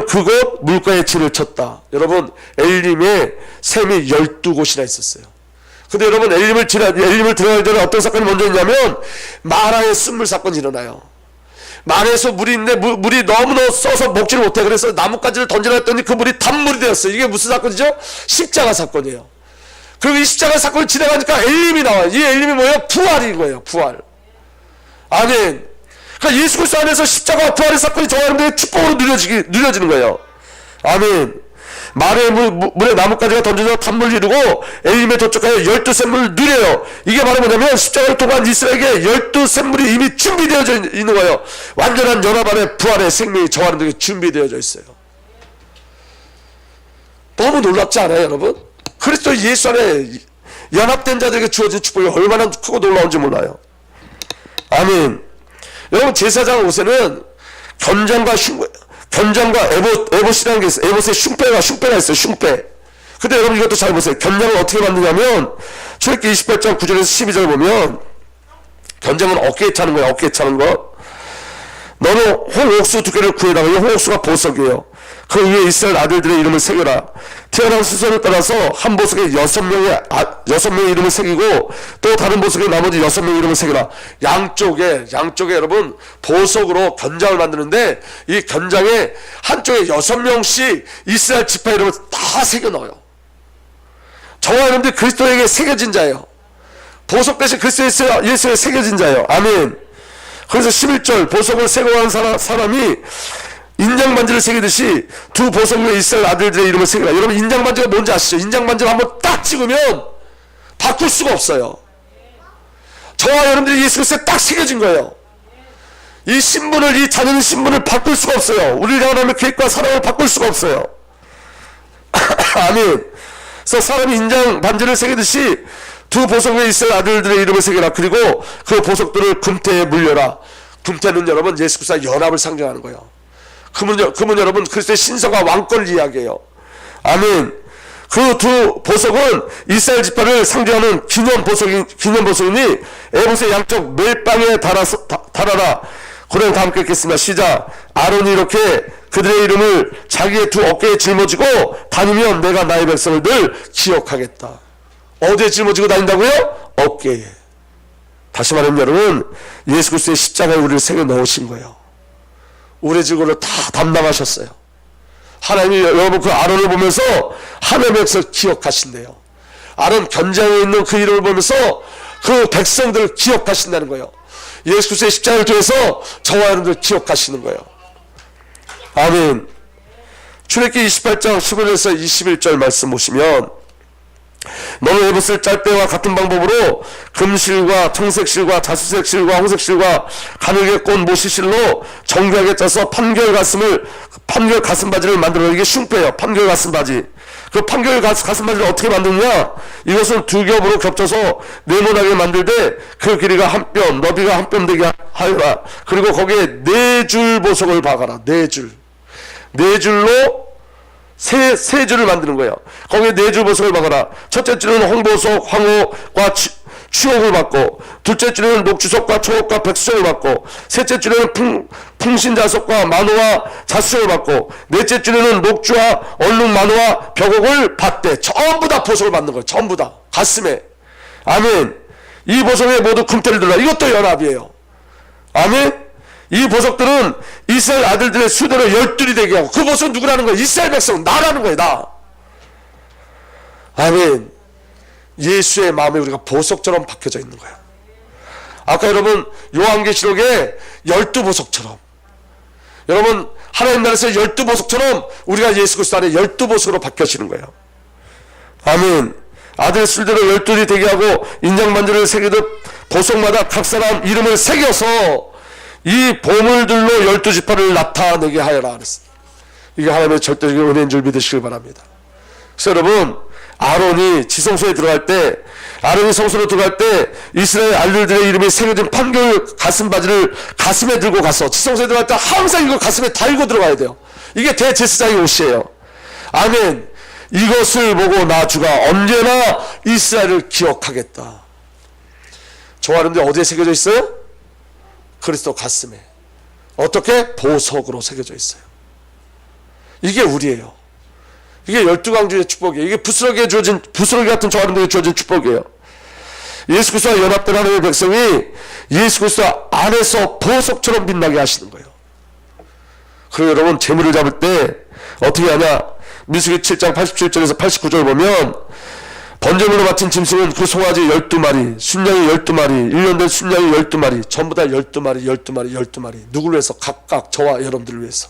그곳 물가에 진을 쳤다. 여러분, 엘림에 샘이 12곳이나 있었어요. 근데 여러분, 엘림을 들어가기 전에 어떤 사건이 먼저 있냐면 마라의 쓴물 사건이 일어나요. 마라에서 물이 있는데 물이 너무 써서 먹지를 못해. 그래서 나뭇가지를 던지라 했더니 그 물이 단물이 되었어요. 이게 무슨 사건이죠? 십자가 사건이에요. 그리고 이 십자가 사건을 지나가니까 엘림이 나와요. 이 엘림이 뭐예요? 부활인 거예요. 부활. 아멘. 그러니까 예수 그리스도 안에서 십자가와 부활의 사건이 저와 여러분들의 축복으로 누려지는 거예요. 아멘. 마라의 물에 나뭇가지가 던져져 단물을 이루고 엘림에 도착하여 12샘물을 누려요. 이게 바로 뭐냐면 십자가를 통한 이스라엘에게 12샘물이 이미 준비되어져 있는 거예요. 완전한 연합 안에 부활의 생명이 저와 여러분들에게 준비되어져 있어요. 너무 놀랍지 않아요, 여러분? 그리스도 예수 안에 연합된 자들에게 주어진 축복이 얼마나 크고 놀라운지 몰라요. 아멘. 여러분, 제사장 옷에는 견장과 에봇이라는 게 있어요. 에봇에 흉패가 있어요. 흉패. 근데 여러분, 이것도 잘 보세요. 견장을 어떻게 만드냐면 출애굽기 28장 9절에서 12절 보면 견장은 어깨에 차는 거예요. 어깨에 차는 거. 너는 홍옥수 2개를 구해다가, 이 홍옥수가 보석이에요. 그 위에 이스라엘 아들들의 이름을 새겨라. 태어난 순서를 따라서 한 보석에 6명의 이름을 새기고 또 다른 보석에 나머지 6명의 이름을 새겨라. 양쪽에 여러분 보석으로 견장을 만드는데 이 견장에 한쪽에 6명씩 이스라엘 지파 이름을 다 새겨 넣어요. 저와 여러분들 그리스도에게 새겨진 자예요. 보석 대신 그리스도 예수에 새겨진 자예요. 아멘. 그래서 11절 보석을 새겨간 사람이 인장반지를 새기듯이 두 보석 위에 이스라엘 아들들의 이름을 새기라. 여러분, 인장반지가 뭔지 아시죠? 인장반지를 한번 딱 찍으면 바꿀 수가 없어요. 저와 여러분들이 예수 그리스도에 딱 새겨진 거예요. 이 자녀의 신분을 바꿀 수가 없어요. 우리를 향하는 계획과 사랑을 바꿀 수가 없어요. 아멘. 그래서 사람이 인장반지를 새기듯이 두 보석 위에 이스라엘 아들들의 이름을 새기라. 그리고 그 보석들을 금태에 물려라. 금태는 여러분 예수 그리스도와 연합을 상징하는 거예요. 금은 여러분 그리스도의 신성과 왕권을 이야기해요. 아멘. 그 두 보석은 이스라엘 지파를 상징하는 기념 보석이니 에봇의 양쪽 멜빵에 달아라. 고랭 다 함께 읽겠습니다. 시작. 아론이 이렇게 그들의 이름을 자기의 두 어깨에 짊어지고 다니면 내가 나의 백성을 늘 기억하겠다. 어디에 짊어지고 다닌다고요? 어깨에. 다시 말하면 여러분, 예수 그리스도의 십자가에 우리를 새겨 넣으신 거예요. 우리의 증거를 다 담당하셨어요. 하나님이 여러분 그 아론을 보면서 하나님의 백성을 기억하신대요. 아론 견장에 있는 그 이름을 보면서 그 백성들을 기억하신다는 거예요. 예수 그리스도의 십자가를 통해서 저와 여러분들 기억하시는 거예요. 아멘. 출애굽기 28장 15절에서 21절 말씀 보시면 너는 에봇을 짤 때와 같은 방법으로 금실과 청색실과 자수색실과 홍색실과 가늘게 꼰 모시실로 정교하게 짜서 판결 가슴바지를 만들어. 이게 흉패예요. 판결 가슴바지. 그 판결 가슴바지를 어떻게 만드느냐? 이것은 두 겹으로 겹쳐서 네모나게 만들되 그 길이가 한 뼘, 너비가 한 뼘 되게 하여라. 그리고 거기에 4줄 보석을 박아라. 4줄. 4줄로 세 줄을 만드는 거예요. 거기에 4줄 보석을 박아라. 첫째 줄은 홍보석, 황호과 추옥을 받고, 둘째 줄에는 녹주석과 초옥과 백수정을 받고, 셋째 줄에는 풍신자석과 만호와 자수정을 받고, 넷째 줄에는 녹주와 얼룩 만호와 벽옥을 받되, 전부 다 보석을 받는 거예요. 전부 다 가슴에. 아멘. 이 보석에 모두 금태를 둘라. 이것도 연합이에요. 아멘. 이 보석들은 이스라엘 아들들의 수대로 열둘이 되게 하고, 그 보석은 누구라는 거예요? 이스라엘 백성, 나라는 거예요. 나. 아멘. 예수의 마음에 우리가 보석처럼 박혀져 있는 거예요. 아까 여러분 요한계시록에 12보석처럼, 여러분 하나님 나라에서 12보석처럼 우리가 예수 그리스도 안에 12보석으로 박혀지는 거예요. 아멘. 아들 술대로 열둘이 되게 하고 인장반지를 새기듯 보석마다 각 사람 이름을 새겨서 이 보물들로 12지파를 나타내게 하여라 그랬어요. 이게 하나님의 절대적인 은혜인 줄 믿으시길 바랍니다. 그래서 여러분, 아론이 지성소에 들어갈 때, 아론이 성소로 들어갈 때 이스라엘 아들들의 이름이 새겨진 판결 가슴바지를 가슴에 들고 가서 지성소에 들어갈 때 항상 이걸 가슴에 달고 들어가야 돼요. 이게 대제사장의 옷이에요. 아멘. 이것을 보고 나 주가 언제나 이스라엘을 기억하겠다. 저 아름들 어디에 새겨져 있어요? 그리스도 가슴에. 어떻게? 보석으로 새겨져 있어요. 이게 우리예요. 이게 12강주의 축복이에요. 이게 부스러기 같은 저 아름들에게 주어진 축복이에요. 예수 그리스도와 연합된 하나님의 백성이 예수 그리스도 안에서 보석처럼 빛나게 하시는 거예요. 그리고 여러분, 재물을 잡을 때 어떻게 하냐? 민수기 7장 87절에서 89절 보면, 번제물로 바친 짐승은 그 송아지 12마리, 순양이 12마리, 1년 된 순양이 12마리, 전부 다 12마리, 12마리, 12마리. 누구를 위해서? 각각 저와 여러분들을 위해서.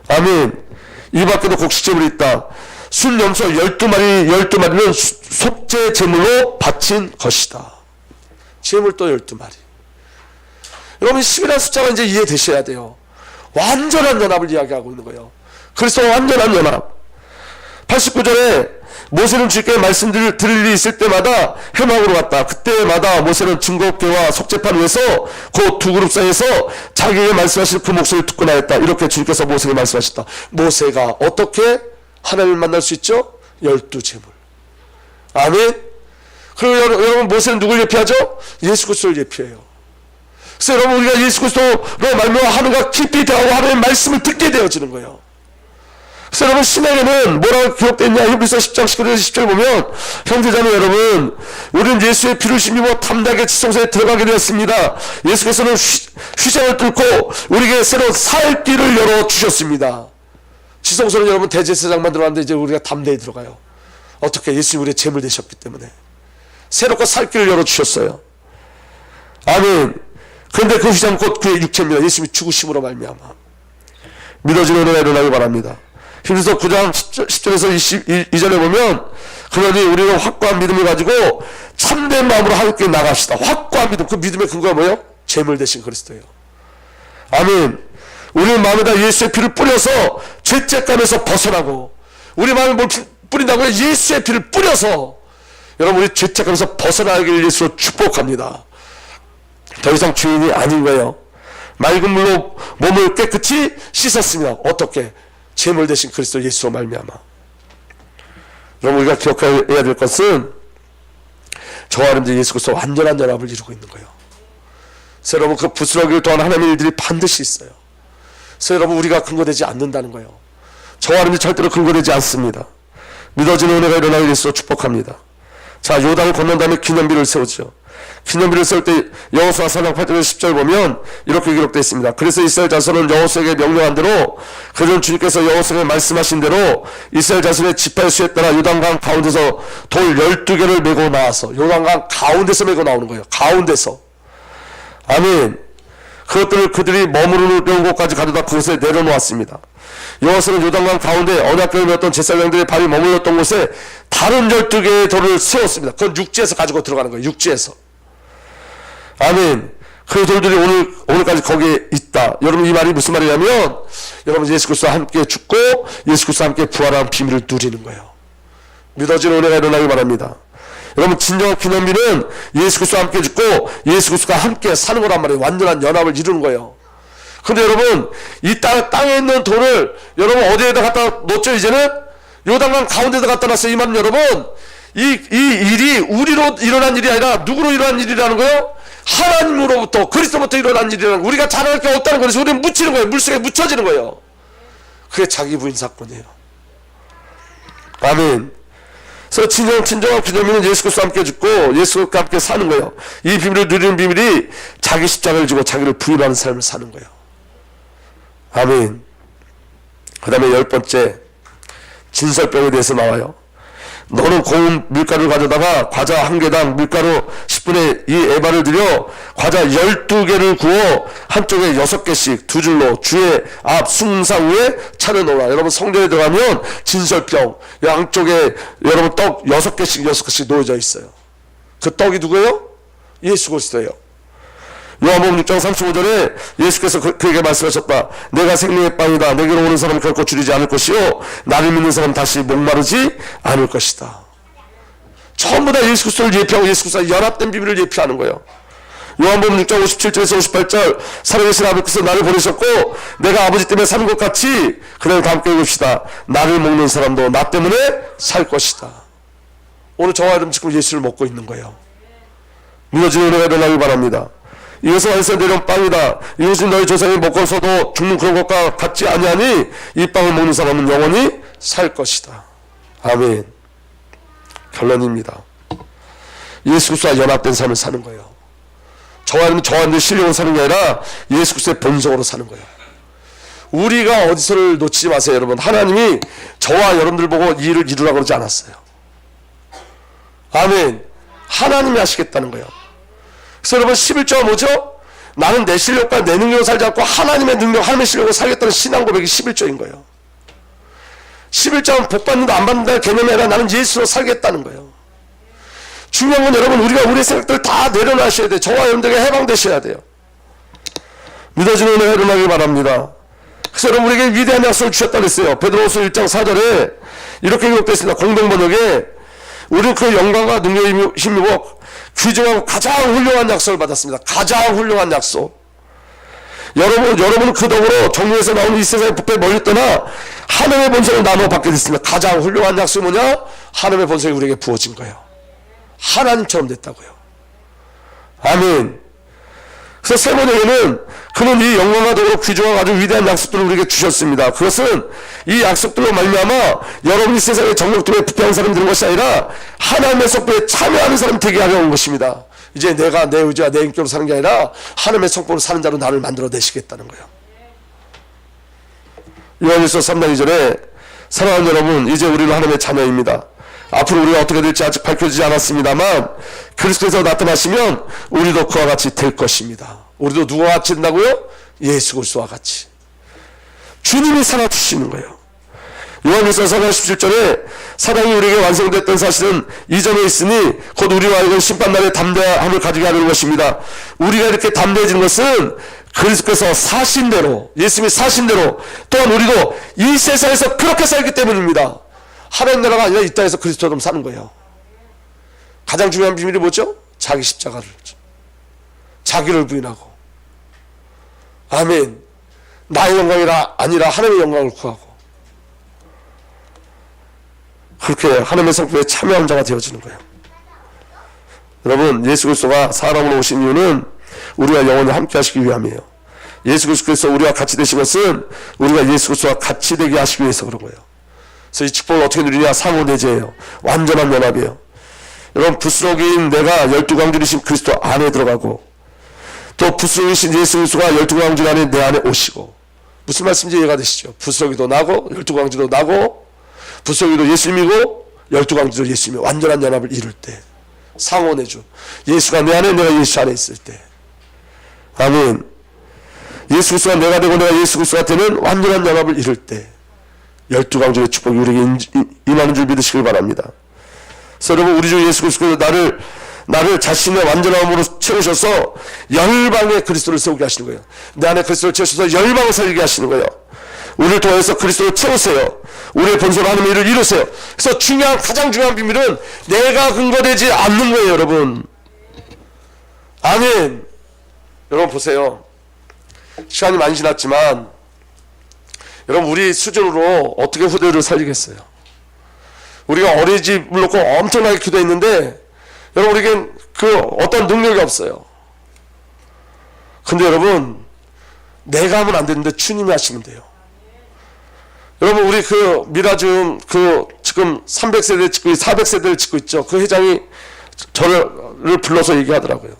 아멘. 이 밖에도 곡식제물이 있다. 순염소 12마리, 12마리는 속죄 제물로 바친 것이다. 제물도 12마리. 여러분, 10이라는 숫자가 이제 이해되셔야 돼요. 완전한 연합을 이야기하고 있는 거예요. 그래서 완전한 연합. 89절에 모세는 주께 말씀드릴 일이 있을 때마다 회막으로 갔다. 그때마다 모세는 증거궤와 속죄판 위에서 그 두 그룹 사이에서 자기에게 말씀하실 그 목소리를 듣고 나였다. 이렇게 주님께서 모세에게 말씀하셨다. 모세가 어떻게 하나님을 만날 수 있죠? 12제물. 아멘. 그리고 여러분, 모세는 누굴 예표하죠? 예수 그리스도를 예표해요. 그래서 여러분, 우리가 예수 그리스도로 말미암아 하늘과 깊이 대하고 하나님의 말씀을 듣게 되어지는 거예요. 그래서 여러분, 신약에는 뭐라고 기록되어 있냐? 히브리서 10장 19절에서 10절 보면, 형제자매 여러분, 우리는 예수의 피를 힘입어 담대하게 지성소에 들어가게 되었습니다. 예수께서는 휘장을 뚫고 우리에게 새로운 살 길을 열어주셨습니다. 지성소는 여러분 대제사장만 들어갔는데 이제 우리가 담대히 들어가요. 어떻게? 예수님 우리의 제물 되셨기 때문에 새롭고 살 길을 열어주셨어요. 아멘. 그런데 그 휘장 곧 그의 육체입니다. 예수님이 죽으심으로 말미암아 믿어지는 은혜가 일어나기 바랍니다. 히브리서 9장 10절에서 22절에 보면, 그러니 우리는 확고한 믿음을 가지고 참된 마음으로 하나님께 나갑시다. 확고한 믿음. 그 믿음의 근거가 뭐예요? 제물 되신 그리스도예요. 아멘. 우리 마음에다 예수의 피를 뿌려서 죄책감에서 벗어나고, 우리 마음에 뭘 뿌린다고요? 예수의 피를 뿌려서 여러분, 우리 죄책감에서 벗어나길 예수로 축복합니다. 더 이상 죄인이 아닌 거예요. 맑은 물로 몸을 깨끗이 씻었습니다. 어떻게? 제물 대신 그리스도 예수로 말미암아. 여러분, 우리가 기억해야 될 것은 저와 여러분들 예수 그리스도 완전한 연합을 이루고 있는 거예요. 그래서 여러분, 그 부스러기를 통한 하나님의 일들이 반드시 있어요. 그래서 여러분, 우리가 근거되지 않는다는 거예요. 저와 여러분들 절대로 근거되지 않습니다. 믿어지는 은혜가 일어나게 예수로 축복합니다. 자, 요단을 건넌 다음에 기념비를 세우죠. 기념비를 세울 때 여호수아 4장 8절 10절 보면 이렇게 기록되어 있습니다. 그래서 이스라엘 자손은 여호수아에게 명령한 대로, 그전 주님께서 여호수아에게 말씀하신 대로 이스라엘 자손의 지파의 수에 따라 요단강 가운데서 돌 12개를 메고 나와서, 요단강 가운데서 메고 나오는 거예요. 가운데서. 아멘. 그것들을 그들이 머무르는 곳까지 가져다 그것에 내려놓았습니다. 여호수아는 요단강 가운데 언약궤를 메었던 제사장들의 발이 머물렀던 곳에 다른 12개의 돌을 세웠습니다. 그건 육지에서 가지고 들어가는 거예요. 육지에서. 아멘. 그 돌들이 오늘까지 거기에 있다. 여러분, 이 말이 무슨 말이냐면, 여러분, 예수 그리스도와 함께 죽고 예수 그리스도와 함께 부활한 비밀을 누리는 거예요. 믿어지는 은혜가 일어나기 바랍니다. 여러분, 진정한 기념비는 예수 그리스도와 함께 죽고 예수 그리스도와 함께 사는 거란 말이에요. 완전한 연합을 이루는 거예요. 근데 여러분, 이 땅에 있는 돌을 여러분 어디에다 갖다 놓죠? 이제는 요단강 가운데다 갖다 놨어요. 이 말은 여러분, 이 일이 우리로 일어난 일이 아니라 누구로 일어난 일이라는 거예요? 하나님으로부터, 그리스도부터 일어난 일이라는 거예요. 우리가 자랑할 게 없다는 거예요. 그래서 우리는 묻히는 거예요. 물속에 묻혀지는 거예요. 그게 자기 부인 사건이에요. 아멘. 그래서 진정한 기념비는 예수 그리스도와 함께 죽고 예수와 함께 사는 거예요. 이 비밀을 누리는 비밀이 자기 십자가를 지고 자기를 부인하는 삶을 사는 거예요. 아멘. 그 다음에 10번째, 진설병에 대해서 나와요. 너는 고운 밀가루를 가져다가 과자 한 개당 밀가루 10분의 2 에바를 들여 과자 12개를 구워 한쪽에 6개씩 두 줄로 주의 앞 숭상 위에 차려놓으라. 여러분 성전에 들어가면 진설병 양쪽에 여러분 떡 6개씩 놓여져 있어요. 그 떡이 누구예요? 예수 그리스도예요. 요한복음 6장 35절에 예수께서 그에게 말씀하셨다. 내가 생명의 빵이다. 내게로 오는 사람은 결코 줄이지 않을 것이요 나를 믿는 사람은 다시 목마르지 않을 것이다. 전부 다 예수 그리스도를 예표하고 예수 그리스도와 연합된 비밀을 예표하는 거예요. 요한복음 6장 57절에서 58절 살아계신 아버지께서 나를 보내셨고 내가 아버지 때문에 사는 것 같이 그대로 다 함께 읽읍시다. 나를 먹는 사람도 나 때문에 살 것이다. 오늘 저와 여러분 지금 예수를 먹고 있는 거예요. 믿어지는 은혜가 되라길 바랍니다. 이것은 완성되는 빵이다. 이것은 너희 조상이 먹고서도 죽는 그런 것과 같지 아니하니 이 빵을 먹는 사람은 영원히 살 것이다. 아멘. 결론입니다. 예수 그리스도와 연합된 삶을 사는 거예요. 저와 여러분 실력으로 사는 게 아니라 예수 그리스도의 본성으로 사는 거예요. 우리가 어디서를 놓치지 마세요. 여러분 하나님이 저와 여러분들 보고 이 일을 이루라고 그러지 않았어요. 아멘. 하나님이 하시겠다는 거예요. 그래서 여러분 11조가 뭐죠? 나는 내 실력과 내 능력으로 살지 않고 하나님의 능력, 하나님의 실력으로 살겠다는 신앙 고백이 11조인 거예요. 11조는 복 받는다 안 받는다의 개념이 아니라 나는 예수로 살겠다는 거예요. 중요한 건 여러분 우리가 우리의 생각들을 다 내려놔셔야 돼요. 저와 여러분들에게 해방되셔야 돼요. 믿어지는 은혜가 일어나길 바랍니다. 그래서 여러분 우리에게 위대한 약속을 주셨다고 했어요. 베드로후서 1장 4절에 이렇게 기록되어 있습니다. 공동번역에 우리는 그 영광과 능력에 힘입어 귀중하고 가장 훌륭한 약속을 받았습니다. 가장 훌륭한 약속. 여러분은 그 덕으로 정류에서 나오는 이 세상의 부패에 멀리 떠나 하나님의 본성을 나눠 받게 됐습니다. 가장 훌륭한 약속이 뭐냐? 하나님의 본성이 우리에게 부어진 거예요. 하나님처럼 됐다고요. 아멘. 그래서 세 번째는 그는 이 영광과 덕으로 귀중하고 아주 위대한 약속들을 우리에게 주셨습니다. 그것은 이 약속들로 말미암아 여러분이 세상의 정욕 때문에 부패한 사람이 되는 것이 아니라 하나님의 성품에 참여하는 사람이 되게 하려는 것입니다. 이제 내가 내 의지와 내 인격으로 사는 게 아니라 하나님의 성품으로 사는 자로 나를 만들어내시겠다는 거예요. 요한일서 3장 2절에 사랑하는 여러분 이제 우리는 하나님의 자녀입니다. 앞으로 우리가 어떻게 될지 아직 밝혀지지 않았습니다만 그리스도에서 나타나시면 우리도 그와 같이 될 것입니다. 우리도 누구와 같이 된다고요? 예수 그리스도와 같이. 주님이 살아주시는 거예요. 요한일서 4장 17절에 사랑이 우리에게 완성됐던 사실은 이전에 있으니 곧 우리와 하여금 심판날의 담대함을 가지게 하는 것입니다. 우리가 이렇게 담대해지는 것은 그리스도께서 사신 대로, 예수님이 사신 대로 또한 우리도 이 세상에서 그렇게 살기 때문입니다. 하나님 나라가 아니라 이 땅에서 그리스도처럼 사는 거예요. 가장 중요한 비밀이 뭐죠? 자기 십자가를, 자기를 부인하고, 아멘. 나의 영광이 아니라 하나님의 영광을 구하고, 그렇게 하나님의 성품에 참여한 자가 되어지는 거예요. 여러분 예수 그리스도가 사람으로 오신 이유는 우리가 영원히 함께 하시기 위함이에요. 예수 그리스도께서 우리와 같이 되신 것은 우리가 예수 그리스도와 같이 되게 하시기 위해서 그런 거예요. 그래서 이 축복을 어떻게 누리냐? 상호내재예요. 완전한 연합이에요. 여러분 붓스러기인 내가 12광주이신 그리스도 안에 들어가고 또 붓스러기신 예수 그리스도가 12광주 안에 내 안에 오시고, 무슨 말씀인지 이해가 되시죠? 붓스러기도 나고 12광주도 나고 붓스러기도 예수님이고 12광주도 예수님이 완전한 연합을 이룰 때, 상호내주, 예수가 내 안에 내가 예수 안에 있을 때, 아멘. 예수 그리스도가 내가 되고 내가 예수 그리스도가 되는 완전한 연합을 이룰 때 12광주의 축복이 우리에게 임하는 줄 믿으시길 바랍니다. 그래서 여러분 우리 주 예수 그리스도께서 나를 자신의 완전함으로 채우셔서 열방에 그리스도를 세우게 하시는 거예요. 내 안에 그리스도를 채우셔서 열방을 살게 하시는 거예요. 우리를 통해서 그리스도를 채우세요. 우리의 본성 하나님의 일을 이루세요. 그래서 가장 중요한 비밀은 내가 근거되지 않는 거예요, 여러분. 아멘. 여러분 보세요. 시간이 많이 지났지만 여러분 우리 수준으로 어떻게 후대를 살리겠어요? 우리가 어린이집을 놓고 엄청나게 기도했는데 여러분 우리에겐 그 어떤 능력이 없어요. 근데 여러분 내가 하면 안 되는데 주님이 하시면 돼요. 여러분 우리 그 미라줌 그 지금 300세대 짓고 400세대를 짓고 있죠. 그 회장이 저를 불러서 얘기하더라고요.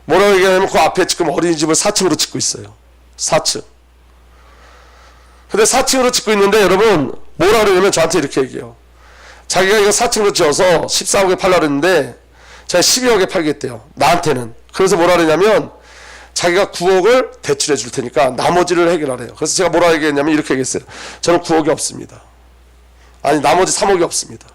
뭐라고 얘기하냐면 그 앞에 지금 어린이집을 4층으로 짓고 있어요. 4층. 근데 4층으로 짓고 있는데 여러분 뭐라 그러냐면 저한테 이렇게 얘기해요. 자기가 이거 4층으로 지어서 14억에 팔려고 했는데 제가 12억에 팔겠대요. 나한테는. 그래서 뭐라 그러냐면 자기가 9억을 대출해 줄 테니까 나머지를 해결하래요. 그래서 제가 뭐라 얘기했냐면 이렇게 얘기했어요. 저는 9억이 없습니다. 아니 나머지 3억이 없습니다.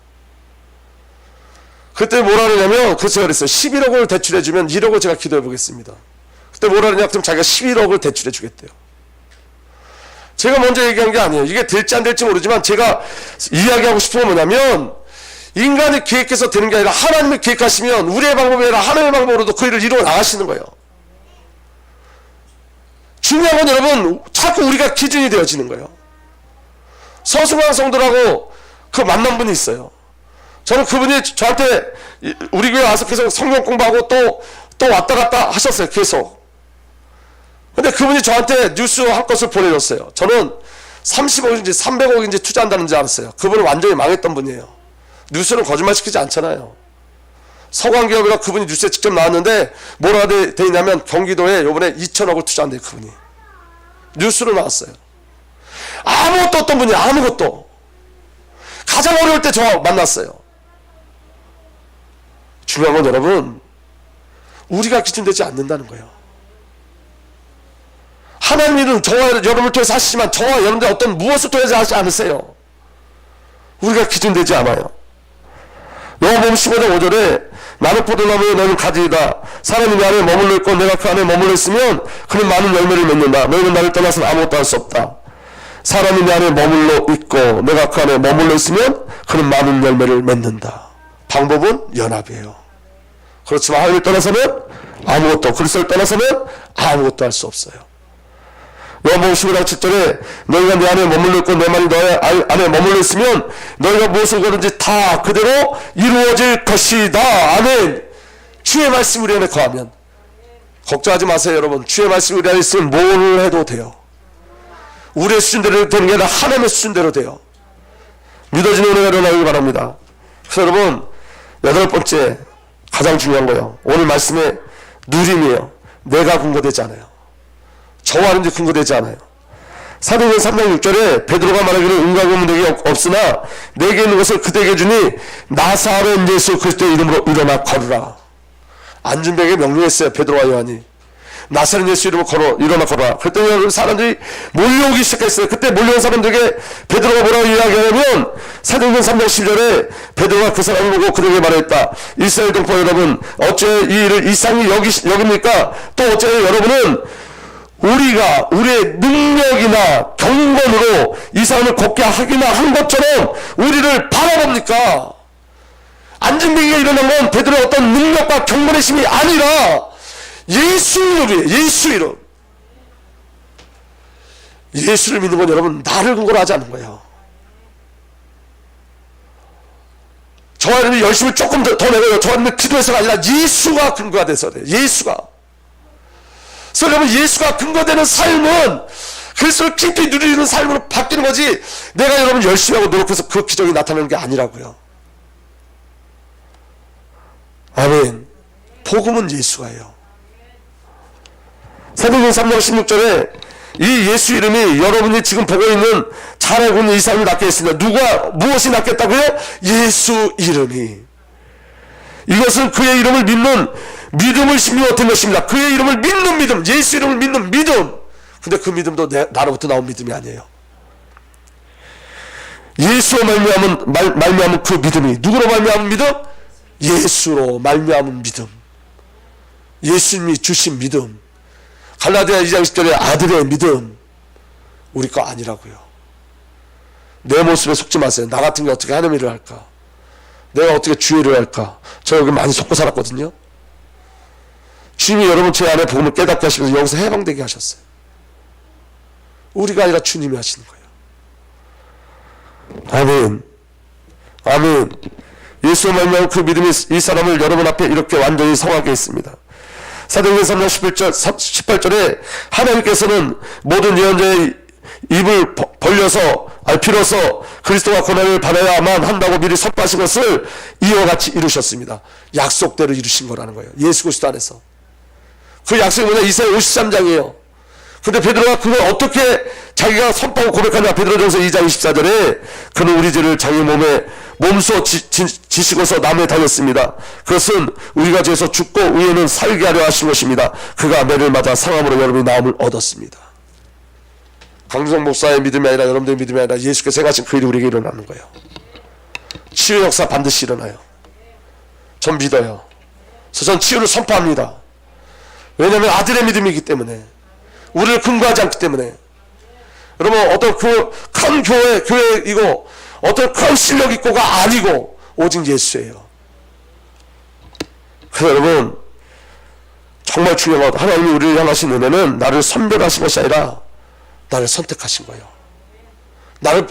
그때 뭐라 그러냐면 그래서 제가 그랬어요. 11억을 대출해 주면 1억을 제가 기도해 보겠습니다. 그때 뭐라 그러냐 그럼 자기가 11억을 대출해 주겠대요. 제가 먼저 얘기한 게 아니에요. 이게 될지 안 될지 모르지만 제가 이야기하고 싶은 건 뭐냐면 인간이 계획해서 되는 게 아니라 하나님이 계획하시면 우리의 방법이 아니라 하나님의 방법으로도 그 일을 이루어 나가시는 거예요. 중요한 건 여러분 자꾸 우리가 기준이 되어지는 거예요. 서승환 성도라고 그 만난 분이 있어요. 저는 그분이 저한테 우리 교회 와서 계속 성경 공부하고 또 왔다 갔다 하셨어요. 계속. 근데 그분이 저한테 뉴스 할 것을 보내줬어요. 저는 30억인지 300억인지 투자한다는 줄 알았어요. 그분은 완전히 망했던 분이에요. 뉴스는 거짓말 시키지 않잖아요. 서광기업이라 그분이 뉴스에 직접 나왔는데 뭐라 돼 있냐면 경기도에 요번에 2천억을 투자한대요. 그분이. 뉴스로 나왔어요. 아무것도 없던 분이 아무것도. 가장 어려울 때 저 만났어요. 중요한 건 여러분 우리가 기준되지 않는다는 거예요. 하나님은 저와 여러분을 통해서 하시지만 저와 여러분들 어떤 무엇을 통해서 하지 않으세요. 우리가 기준되지 않아요. 요한복음 15장 5절에 나는 포도나무에 너는 가지이다. 사람이 내 안에 머물러 있고 내가 그 안에 머물러 있으면 그는 많은 열매를 맺는다. 너희는 나를 떠나서는 아무것도 할 수 없다. 사람이 내 안에 머물러 있고 내가 그 안에 머물러 있으면 그는 많은 열매를 맺는다. 방법은 연합이에요. 그렇지만 하나님을 떠나서는 아무것도, 그리스도를 떠나서는 아무것도 할 수 없어요. 요한복음 15장 7절에 너희가 내 안에 머물러 있고 내 말이 너희 안에 머물러 있으면 너희가 무엇을 거든지 다 그대로 이루어질 것이다. 아멘. 주의 말씀이 우리 안에 거하면 걱정하지 마세요. 여러분 주의 말씀이 우리 안에 있으면 뭘 해도 돼요. 우리의 수준대로 되는 게 아니라 하나님의 수준대로 돼요. 믿어지는 은혜가 일어나길 바랍니다. 그래서 여러분 8번째 가장 중요한 거예요. 오늘 말씀의 누림이에요. 내가 근거되지 않아요. 저와 하나님이 근거되지 않아요. 사도행전 3장 6절에 베드로가 말하기를 은과금은 내게 없으나 내게 있는 것을 그대에게 주니 나사렛 예수 그리스도의 이름으로 일어나 걸으라. 안준병에게 명령했어요. 베드로와 요한이. 나사렛 예수 이름으로 일어나 걸어라. 그랬더니 사람들이 몰려오기 시작했어요. 그때 몰려온 사람들에게 베드로가 뭐라고 이야기하냐면 사도행전 3장 10절에 베드로가 그 사람을 보고 그들에게 말했다. 이스라엘 동포 여러분 어째 이 일을 이상히 여깁니까? 또 어째 여러분은 우리가 우리의 능력이나 경건으로 이 사람을 걷게 하기나 한 것처럼 우리를 바라봅니까? 안진뱅이가 일어난 건 베드로의 어떤 능력과 경건의 힘이 아니라 예수 이름이에요. 예수 이름. 예수를 믿는 건 여러분 나를 근거로 하지 않는 거예요. 저와 여러분이 열심히 조금 더 내고요. 저와 여러분이 기도해서가 아니라 예수가 근거가 돼서 그래요. 예수가. 그래서 여러분 예수가 근거되는 삶은 그리스도를 깊이 누리는 삶으로 바뀌는 거지 내가 여러분 열심히 하고 노력해서 그 기적이 나타나는 게 아니라고요. 아멘. 복음은 예수가요. 사도행전 3장 16절에 이 예수 이름이 여러분이 지금 보고 있는 잘 알고 있는 이 사람이 낫게 했습니다. 누가 무엇이 낫겠다고요? 예수 이름이. 이것은 그의 이름을 믿는 믿음을 심리어 얻은 것입니다. 그의 이름을 믿는 믿음, 예수 이름을 믿는 믿음. 근데 그 믿음도 나로부터 나온 믿음이 아니에요. 예수로 말미암은 그 믿음이 누구로 말미암은 믿음? 예수로 말미암은 믿음. 예수님이 주신 믿음. 갈라디아 2장 10절에 아들의 믿음. 우리 거 아니라고요. 내 모습에 속지 마세요. 나 같은 게 어떻게 하나님 일을 할까? 내가 어떻게 주의 일을 할까? 저 여기 많이 속고 살았거든요. 주님이 여러분 제 안에 복음을 깨닫게 하시면서 여기서 해방되게 하셨어요. 우리가 아니라 주님이 하시는 거예요. 아멘. 아멘. 예수로 말미암아 그 믿음이 이 사람을 여러분 앞에 이렇게 완전히 성하게 했습니다. 사도행전 3장 18절에 하나님께서는 모든 예언자의 입을 벌려서 비로소 그리스도가 고난을 받아야만 한다고 미리 선포하신 것을 이와 같이 이루셨습니다. 약속대로 이루신 거라는 거예요. 예수 그리스도 안에서. 그 약속이 뭐냐? 이사야 53장이에요. 근데 베드로가 그걸 어떻게 자기가 선포하고 고백하냐? 베드로전서 2장 24절에 그는 우리 죄를 자기 몸소 지시고서 남에 다녔습니다. 그것은 우리가 죄에서 죽고 의에는 살게 하려 하신 것입니다. 그가 매를 맞아 상함으로 여러분이 나음을 얻었습니다. 강준성 목사의 믿음이 아니라 여러분들의 믿음이 아니라 예수께서 행하신 그 일이 우리에게 일어나는 거예요. 치유 역사 반드시 일어나요. 전 믿어요. 그래서 전 치유를 선포합니다. 왜냐하면 아들의 믿음이기 때문에, 우리를 근거하지 않기 때문에. 여러분, 어떤 그 큰 교회이고 어떤 큰 실력 있고가 아니고 오직 예수예요. 그래서 여러분, 정말 중요한 것, 하나님이 우리를 향하신 은혜는 나를 선별하신 것이 아니라 나를 선택하신 거예요. 나를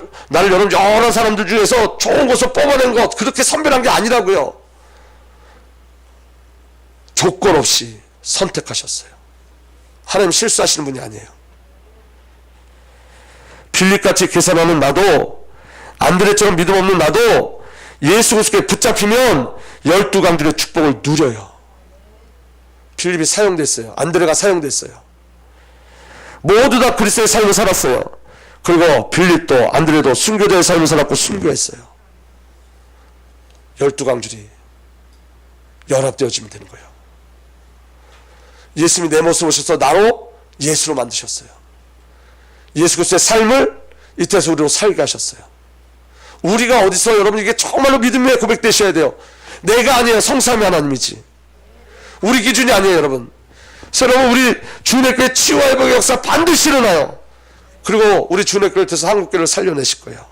여러분 여러 사람들 중에서 좋은 것을 뽑아낸 것, 그렇게 선별한 게 아니라고요. 조건 없이 선택하셨어요. 하나님 실수하시는 분이 아니에요. 빌립같이 계산하는 나도, 안드레처럼 믿음 없는 나도 예수 그리스도에 붙잡히면 12강들의 축복을 누려요. 빌립이 사용됐어요. 안드레가 사용됐어요. 모두 다 그리스도의 삶을 살았어요. 그리고 빌립도 안드레도 순교자의 삶을 살았고 순교했어요. 12강줄이 연합되어지면 되는 거예요. 예수님이 내 모습을 오셔서 나로 예수로 만드셨어요. 예수 그리스도의 삶을 이때서 우리로 살게 하셨어요. 우리가 어디서, 여러분, 이게 정말로 믿음의 고백되셔야 돼요. 내가 아니에요. 성삼위 하나님이지. 우리 기준이 아니에요, 여러분. 그래서 여러분, 우리 주님의 교회 치유와 회복의 역사 반드시 일어나요. 그리고 우리 주님의 교회를 통해서 한국교회를 살려내실 거예요.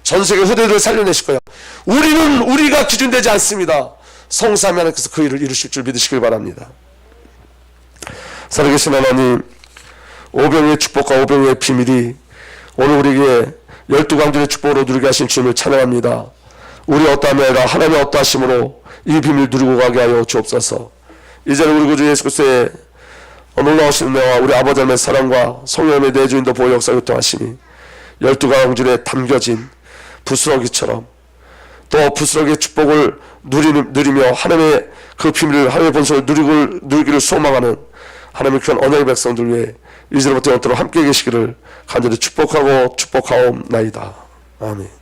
전세계 후대들을 살려내실 거예요. 우리는 우리가 기준되지 않습니다. 성삼위 하나님께서 그 일을 이루실 줄 믿으시길 바랍니다. 살아계신 하나님, 오병의 축복과 오병의 비밀이 오늘 우리에게 12강들의 축복으로 누리게 하신 주님을 찬양합니다. 우리 어떠함이 아니라 하나님의 어떠하심으로 이 비밀 누리고 가게 하여 주옵소서. 이제는 우리 구주 예수 그리스도의 놀라우신 은혜와 우리 아버지 하나님의 사랑과 성령의 내주인도 보호 역사 교통하시니 12강줄에 담겨진 부스러기처럼 또 부스러기의 축복을 누리며 하나님의 그 비밀을, 하나님의 본성을 누리기를 소망하는 하나님의 귀한 언약의 백성들 위해 이제부터 영원토록 함께 계시기를 간절히 축복하고 축복하옵나이다. 아멘.